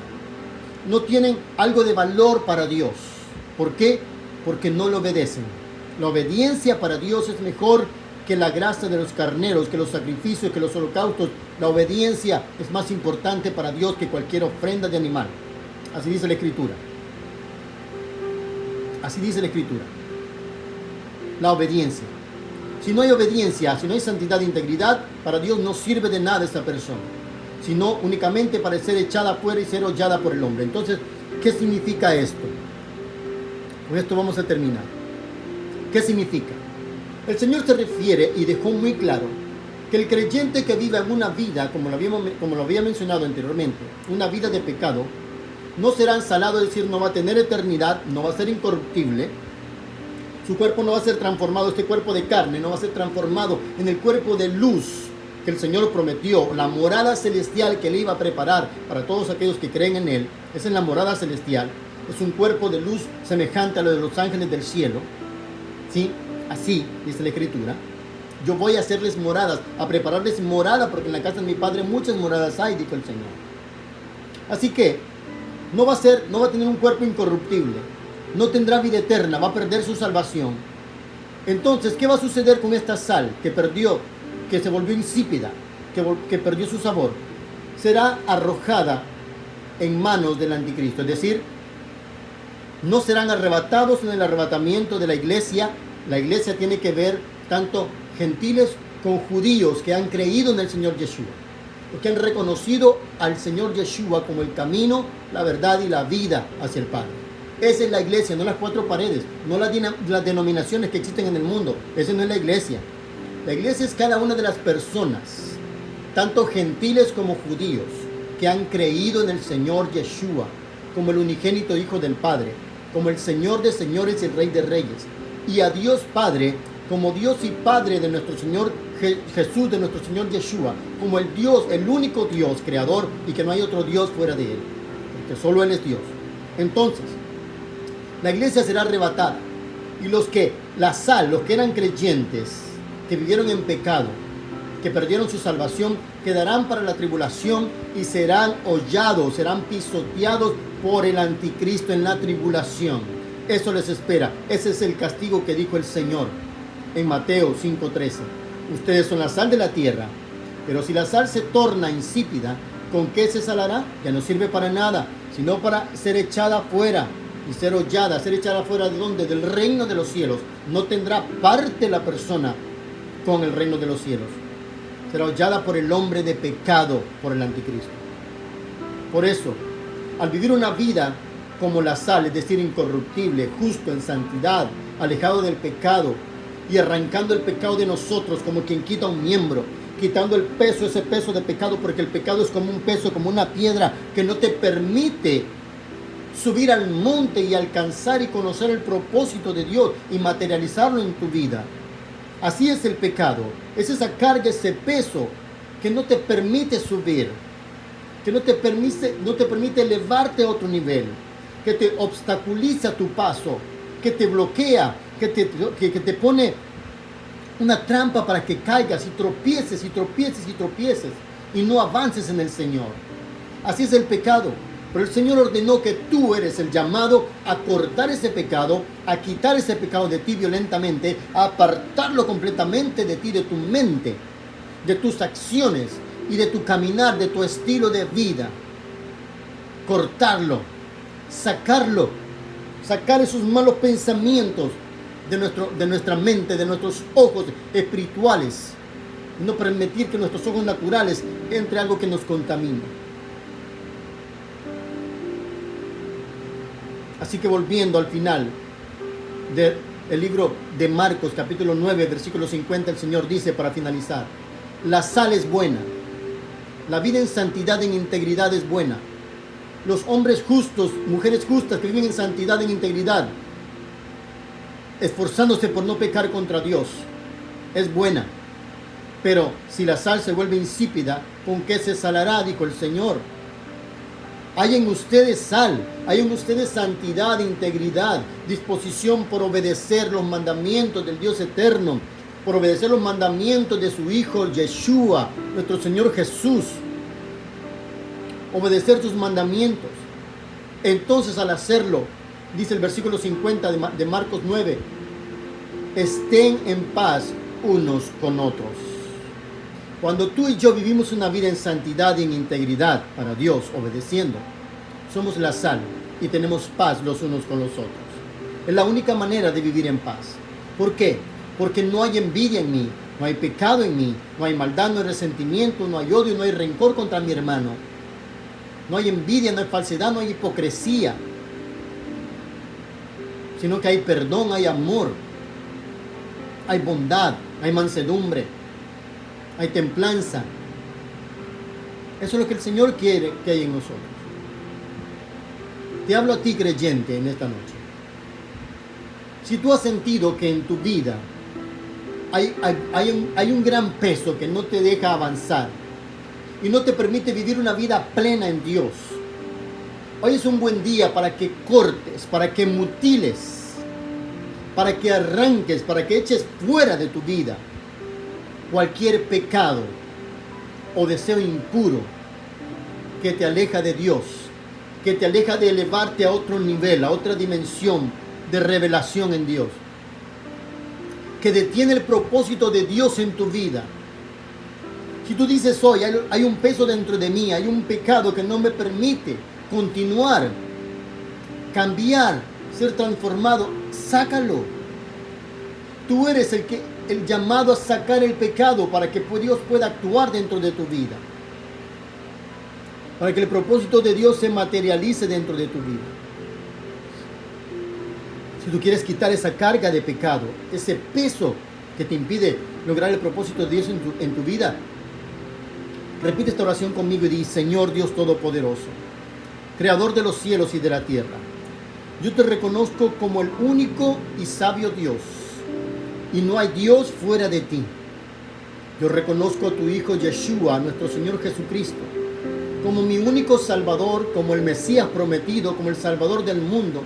A: No tienen algo de valor para Dios. ¿Por qué? Porque no lo obedecen. La obediencia para Dios es mejor que la grasa de los carneros, que los sacrificios, que los holocaustos. La obediencia es más importante para Dios que cualquier ofrenda de animal. Así dice la Escritura. Así dice la Escritura. La obediencia. Si no hay obediencia, si no hay santidad e integridad, para Dios no sirve de nada esta persona, sino únicamente para ser echada afuera y ser hollada por el hombre. Entonces, ¿qué significa esto? Con esto vamos a terminar. ¿Qué significa? El Señor se refiere y dejó muy claro que el creyente que viva en una vida, como lo había mencionado anteriormente, una vida de pecado, no será salado, es decir, no va a tener eternidad, no va a ser incorruptible. Su cuerpo no va a ser transformado, este cuerpo de carne no va a ser transformado en el cuerpo de luz que el Señor prometió, la morada celestial que Él iba a preparar para todos aquellos que creen en Él. Esa es la morada celestial. Es un cuerpo de luz semejante a lo de los ángeles del cielo. ¿Sí? Así dice la Escritura. Yo voy a hacerles moradas, a prepararles morada, porque en la casa de mi Padre muchas moradas hay, dijo el Señor. Así que no va a tener un cuerpo incorruptible. No tendrá vida eterna, va a perder su salvación. Entonces, ¿qué va a suceder con esta sal que se volvió insípida, que perdió su sabor? Será arrojada en manos del anticristo, es decir, no serán arrebatados en el arrebatamiento de la iglesia. La iglesia tiene que ver tanto gentiles con judíos que han creído en el Señor Yeshua, que han reconocido al Señor Yeshua como el camino, la verdad y la vida hacia el Padre. Esa es la iglesia, no las cuatro paredes, no las denominaciones que existen en el mundo. Esa no es la iglesia. La iglesia es cada una de las personas, tanto gentiles como judíos, que han creído en el Señor Yeshua como el unigénito Hijo del Padre, como el Señor de señores y el Rey de reyes, y a Dios Padre como Dios y Padre de nuestro Señor Jesús, de nuestro Señor Yeshua, como el único Dios creador, y que no hay otro Dios fuera de Él, porque solo Él es Dios. Entonces, la iglesia será arrebatada y la sal, los que eran creyentes, que vivieron en pecado, que perdieron su salvación, quedarán para la tribulación y serán hollados, serán pisoteados por el anticristo en la tribulación. Eso les espera. Ese es el castigo que dijo el Señor en Mateo 5:13. Ustedes son la sal de la tierra, pero si la sal se torna insípida, ¿con qué se salará? Ya no sirve para nada, sino para ser echada fuera y ser hollada. ¿Ser echada fuera de dónde? Del reino de los cielos. No tendrá parte la persona con el reino de los cielos. Será hollada por el hombre de pecado, por el anticristo. Por eso, al vivir una vida como la sal, es decir, incorruptible, justo, en santidad, alejado del pecado y arrancando el pecado de nosotros como quien quita un miembro, quitando ese peso de pecado, porque el pecado es como un peso, como una piedra que no te permite subir al monte y alcanzar y conocer el propósito de Dios y materializarlo en tu vida. Así es el pecado, es esa carga, ese peso que no te permite subir, que no te permite elevarte a otro nivel, que te obstaculiza tu paso, que te bloquea, que te pone una trampa para que caigas y tropieces y tropieces y tropieces y no avances en el Señor. Así es el pecado. Pero el Señor ordenó que tú eres el llamado a cortar ese pecado, a quitar ese pecado de ti violentamente, a apartarlo completamente de ti, de tu mente, de tus acciones y de tu caminar, de tu estilo de vida. Cortarlo, sacar esos malos pensamientos de nuestra mente, de nuestros ojos espirituales. No permitir que nuestros ojos naturales entre algo que nos contamine. Así que volviendo al final del libro de Marcos, capítulo 9, versículo 50, el Señor dice para finalizar: la sal es buena, la vida en santidad, en integridad es buena. Los hombres justos, mujeres justas que viven en santidad, en integridad, esforzándose por no pecar contra Dios, es buena. Pero si la sal se vuelve insípida, ¿con qué se salará? Dijo el Señor. Hay en ustedes sal, hay en ustedes santidad, integridad, disposición por obedecer los mandamientos del Dios eterno, por obedecer los mandamientos de su Hijo Yeshua, nuestro Señor Jesús. Obedecer sus mandamientos. Entonces, al hacerlo, dice el versículo 50 de Marcos 9, estén en paz unos con otros. Cuando tú y yo vivimos una vida en santidad y en integridad para Dios, obedeciendo, somos la sal y tenemos paz los unos con los otros. Es la única manera de vivir en paz. ¿Por qué? Porque no hay envidia en mí, no hay pecado en mí, no hay maldad, no hay resentimiento, no hay odio, no hay rencor contra mi hermano. No hay envidia, no hay falsedad, no hay hipocresía, sino que hay perdón, hay amor, hay bondad, hay mansedumbre, hay templanza. Eso es lo que el Señor quiere que haya en nosotros. Te hablo a ti, creyente, en esta noche. Si tú has sentido que en tu vida hay un gran peso que no te deja avanzar y no te permite vivir una vida plena en Dios, hoy es un buen día para que cortes, para que mutiles, para que arranques, para que eches fuera de tu vida cualquier pecado o deseo impuro que te aleja de Dios, que te aleja de elevarte a otro nivel, a otra dimensión de revelación en Dios, que detiene el propósito de Dios en tu vida. Si tú dices hoy, hay un peso dentro de mí, hay un pecado que no me permite continuar, cambiar, ser transformado, sácalo. Tú eres el llamado a sacar el pecado para que Dios pueda actuar dentro de tu vida, para que el propósito de Dios se materialice dentro de tu vida. Si tú quieres quitar esa carga de pecado, ese peso que te impide lograr el propósito de Dios en tu vida, repite esta oración conmigo y di: Señor Dios Todopoderoso, Creador de los cielos y de la tierra, yo te reconozco como el único y sabio Dios, y no hay Dios fuera de ti. Yo reconozco a tu Hijo Yeshua, nuestro Señor Jesucristo, como mi único Salvador, como el Mesías prometido, como el Salvador del mundo,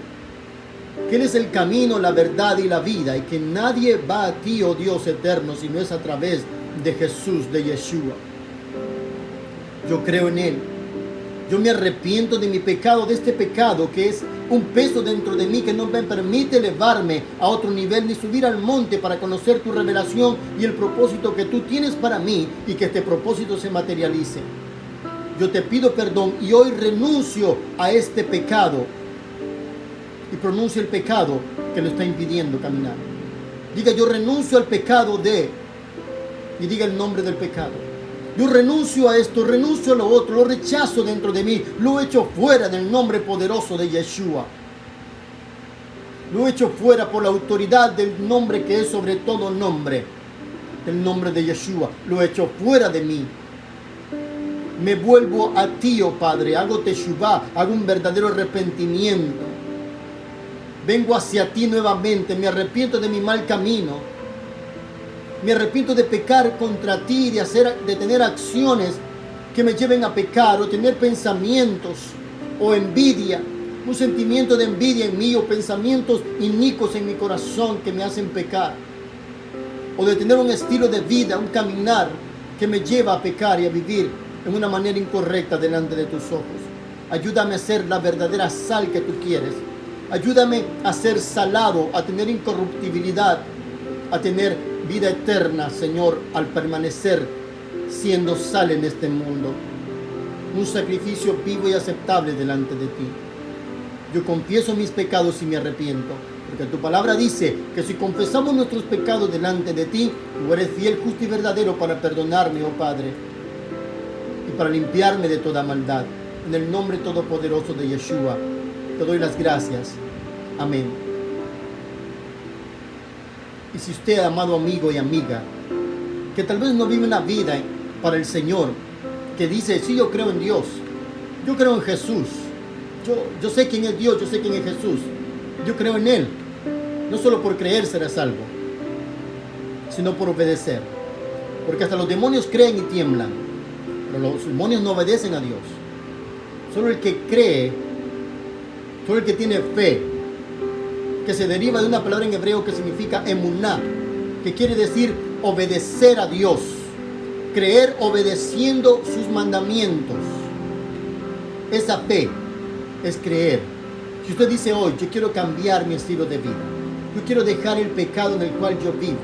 A: que Él es el camino, la verdad y la vida, y que nadie va a ti, oh Dios eterno, si no es a través de Jesús, de Yeshua. Yo creo en Él. Yo me arrepiento de mi pecado, de este pecado que es un peso dentro de mí que no me permite elevarme a otro nivel ni subir al monte para conocer tu revelación y el propósito que tú tienes para mí y que este propósito se materialice. Yo te pido perdón y hoy renuncio a este pecado y pronuncio el pecado que lo está impidiendo caminar. Diga, yo renuncio al pecado y diga el nombre del pecado. Yo renuncio a esto, renuncio a lo otro, lo rechazo dentro de mí, lo echo fuera del nombre poderoso de Yeshua. Lo echo fuera por la autoridad del nombre que es sobre todo nombre, el nombre de Yeshua. Lo echo fuera de mí. Me vuelvo a ti, oh Padre, hago teshuvá, hago un verdadero arrepentimiento. Vengo hacia ti nuevamente, me arrepiento de mi mal camino. Me arrepiento de pecar contra ti, de tener acciones que me lleven a pecar, o tener pensamientos o envidia, un sentimiento de envidia en mí, o pensamientos inicuos en mi corazón que me hacen pecar, o de tener un estilo de vida, un caminar que me lleva a pecar y a vivir en una manera incorrecta delante de tus ojos. Ayúdame a ser la verdadera sal que tú quieres. Ayúdame a ser salado, a tener incorruptibilidad, a tener vida eterna, Señor, al permanecer siendo sal en este mundo. Un sacrificio vivo y aceptable delante de ti. Yo confieso mis pecados y me arrepiento, porque tu palabra dice que si confesamos nuestros pecados delante de ti, tú eres fiel, justo y verdadero para perdonarme, oh Padre, y para limpiarme de toda maldad. En el nombre todopoderoso de Yeshua, te doy las gracias. Amén. Y si usted, amado amigo y amiga, que tal vez no vive una vida para el Señor, que dice, sí, yo creo en Dios, yo creo en Jesús, yo sé quién es Dios, yo sé quién es Jesús, yo creo en Él, no solo por creer será salvo, sino por obedecer, porque hasta los demonios creen y tiemblan, pero los demonios no obedecen a Dios. Solo el que cree, solo el que tiene fe, que se deriva de una palabra en hebreo que significa emuná, que quiere decir obedecer a Dios, creer obedeciendo sus mandamientos. Esa fe es creer. Si usted dice hoy, yo quiero cambiar mi estilo de vida, yo quiero dejar el pecado en el cual yo vivo,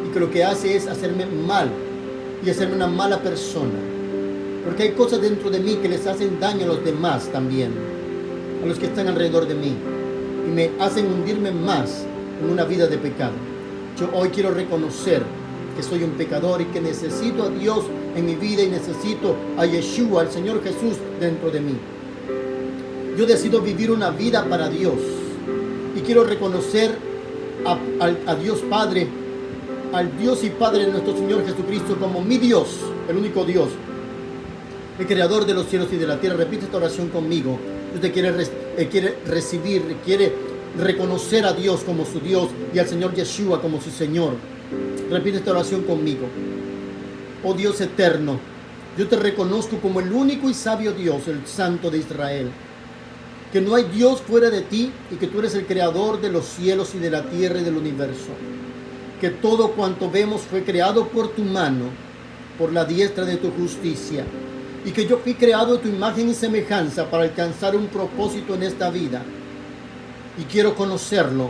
A: y que lo que hace es hacerme mal y hacerme una mala persona, porque hay cosas dentro de mí que les hacen daño a los demás también, a los que están alrededor de mí, y me hacen hundirme más en una vida de pecado. Yo hoy quiero reconocer que soy un pecador y que necesito a Dios en mi vida y necesito a Yeshua, al Señor Jesús, dentro de mí. Yo decido vivir una vida para Dios y quiero reconocer a Dios Padre, al Dios y Padre de nuestro Señor Jesucristo como mi Dios, el único Dios, el creador de los cielos y de la tierra. Repite esta oración conmigo. Usted quiere recibir, quiere reconocer a Dios como su Dios y al Señor Yeshua como su Señor. Repite esta oración conmigo. Oh Dios eterno, yo te reconozco como el único y sabio Dios, el Santo de Israel, que no hay Dios fuera de ti y que tú eres el creador de los cielos y de la tierra y del universo, que todo cuanto vemos fue creado por tu mano, por la diestra de tu justicia, y que yo fui creado a tu imagen y semejanza para alcanzar un propósito en esta vida. Y quiero conocerlo,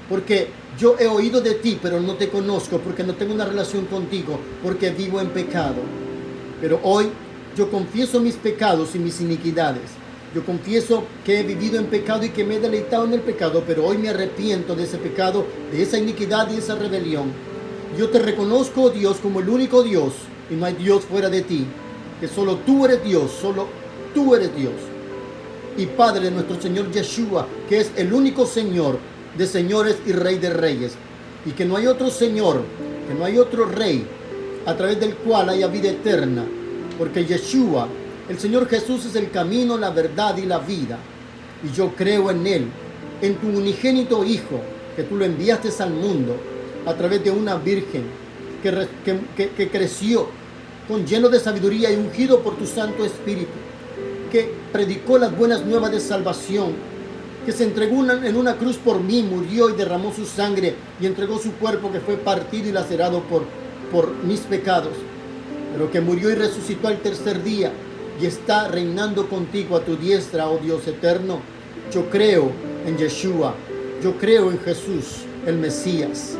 A: porque yo he oído de ti, pero no te conozco, porque no tengo una relación contigo, porque vivo en pecado. Pero hoy yo confieso mis pecados y mis iniquidades. Yo confieso que he vivido en pecado y que me he deleitado en el pecado, pero hoy me arrepiento de ese pecado, de esa iniquidad y esa rebelión. Yo te reconozco, oh Dios, como el único Dios, y no hay Dios fuera de ti, que solo tú eres Dios, solo tú eres Dios. Y Padre de nuestro Señor Yeshua, que es el único Señor de señores y Rey de reyes, y que no hay otro Señor, que no hay otro Rey, a través del cual haya vida eterna, porque Yeshua, el Señor Jesús, es el camino, la verdad y la vida, y yo creo en Él, en tu unigénito Hijo, que tú lo enviaste al mundo, a través de una virgen, que creció, con lleno de sabiduría y ungido por tu Santo Espíritu, que predicó las buenas nuevas de salvación, que se entregó en una cruz por mí, murió y derramó su sangre y entregó su cuerpo, que fue partido y lacerado por mis pecados, pero que murió y resucitó al tercer día y está reinando contigo a tu diestra, oh Dios eterno. Yo creo en Yeshua, yo creo en Jesús, el Mesías,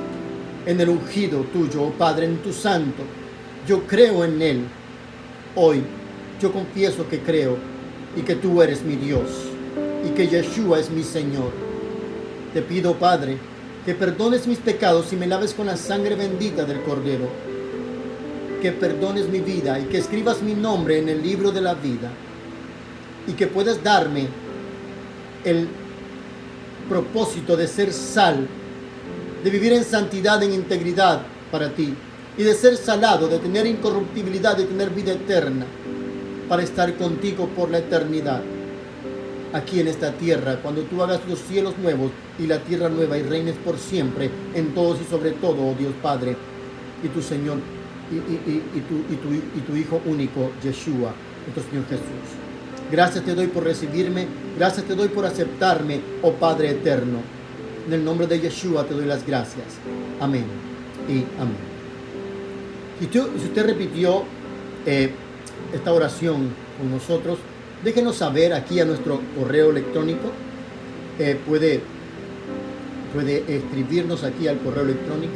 A: en el ungido tuyo, oh Padre, en tu Santo. Yo creo en Él. Hoy yo confieso que creo y que tú eres mi Dios y que Yeshua es mi Señor. Te pido, Padre, que perdones mis pecados y me laves con la sangre bendita del Cordero, que perdones mi vida y que escribas mi nombre en el libro de la vida, y que puedas darme el propósito de ser sal, de vivir en santidad, en integridad para ti, y de ser salado, de tener incorruptibilidad, de tener vida eterna, para estar contigo por la eternidad, aquí en esta tierra, cuando tú hagas los cielos nuevos y la tierra nueva y reines por siempre en todos y sobre todo, oh Dios Padre, y tu Señor, y tu Hijo único, Yeshua, nuestro Señor Jesús. Gracias te doy por recibirme, gracias te doy por aceptarme, oh Padre eterno. En el nombre de Yeshua te doy las gracias. Amén y amén. Si usted repitió esta oración con nosotros, déjenos saber aquí a nuestro correo electrónico. Puede escribirnos aquí al correo electrónico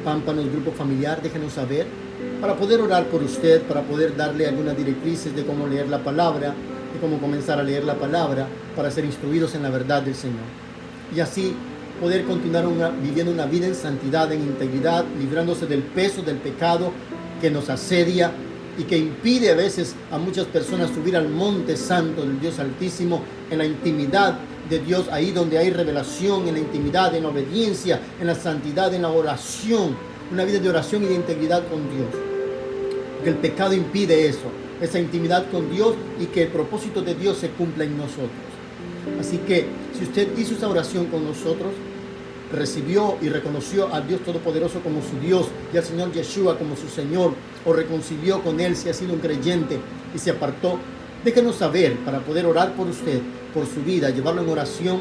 A: Pámpanos Grupo Familiar. Déjenos saber para poder orar por usted, para poder darle algunas directrices de cómo leer la palabra, de cómo comenzar a leer la palabra, para ser instruidos en la verdad del Señor, y así poder continuar viviendo una vida en santidad, en integridad, librándose del peso del pecado que nos asedia y que impide a veces a muchas personas subir al monte santo del Dios Altísimo, en la intimidad de Dios, ahí donde hay revelación, en la intimidad, en la obediencia, en la santidad, en la oración, una vida de oración y de integridad con Dios. Que el pecado impide eso, esa intimidad con Dios, y que el propósito de Dios se cumpla en nosotros. Así que si usted hizo esa oración con nosotros, recibió y reconoció al Dios Todopoderoso como su Dios y al Señor Yeshua como su Señor, o reconcilió con Él si ha sido un creyente y se apartó, déjenos saber para poder orar por usted, por su vida, llevarlo en oración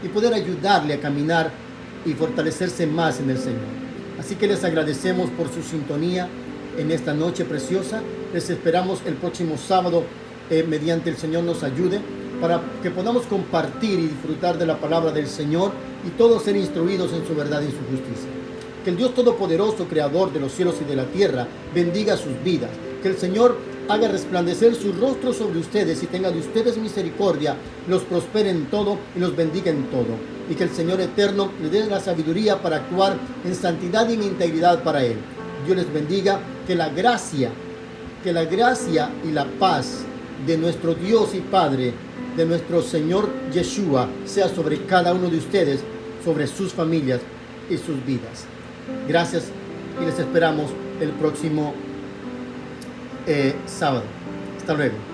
A: y poder ayudarle a caminar y fortalecerse más en el Señor. Así que les agradecemos por su sintonía en esta noche preciosa. Les esperamos el próximo sábado, mediante el Señor nos ayude, para que podamos compartir y disfrutar de la palabra del Señor y todos ser instruidos en su verdad y en su justicia. Que el Dios Todopoderoso, Creador de los cielos y de la tierra, bendiga sus vidas. Que el Señor haga resplandecer su rostro sobre ustedes y tenga de ustedes misericordia, los prospere en todo y los bendiga en todo. Y que el Señor eterno les dé la sabiduría para actuar en santidad y en integridad para Él. Dios les bendiga. Que la gracia y la paz de nuestro Dios y Padre, de nuestro Señor Yeshua, sea sobre cada uno de ustedes, sobre sus familias y sus vidas. Gracias y les esperamos el próximo sábado. Hasta luego.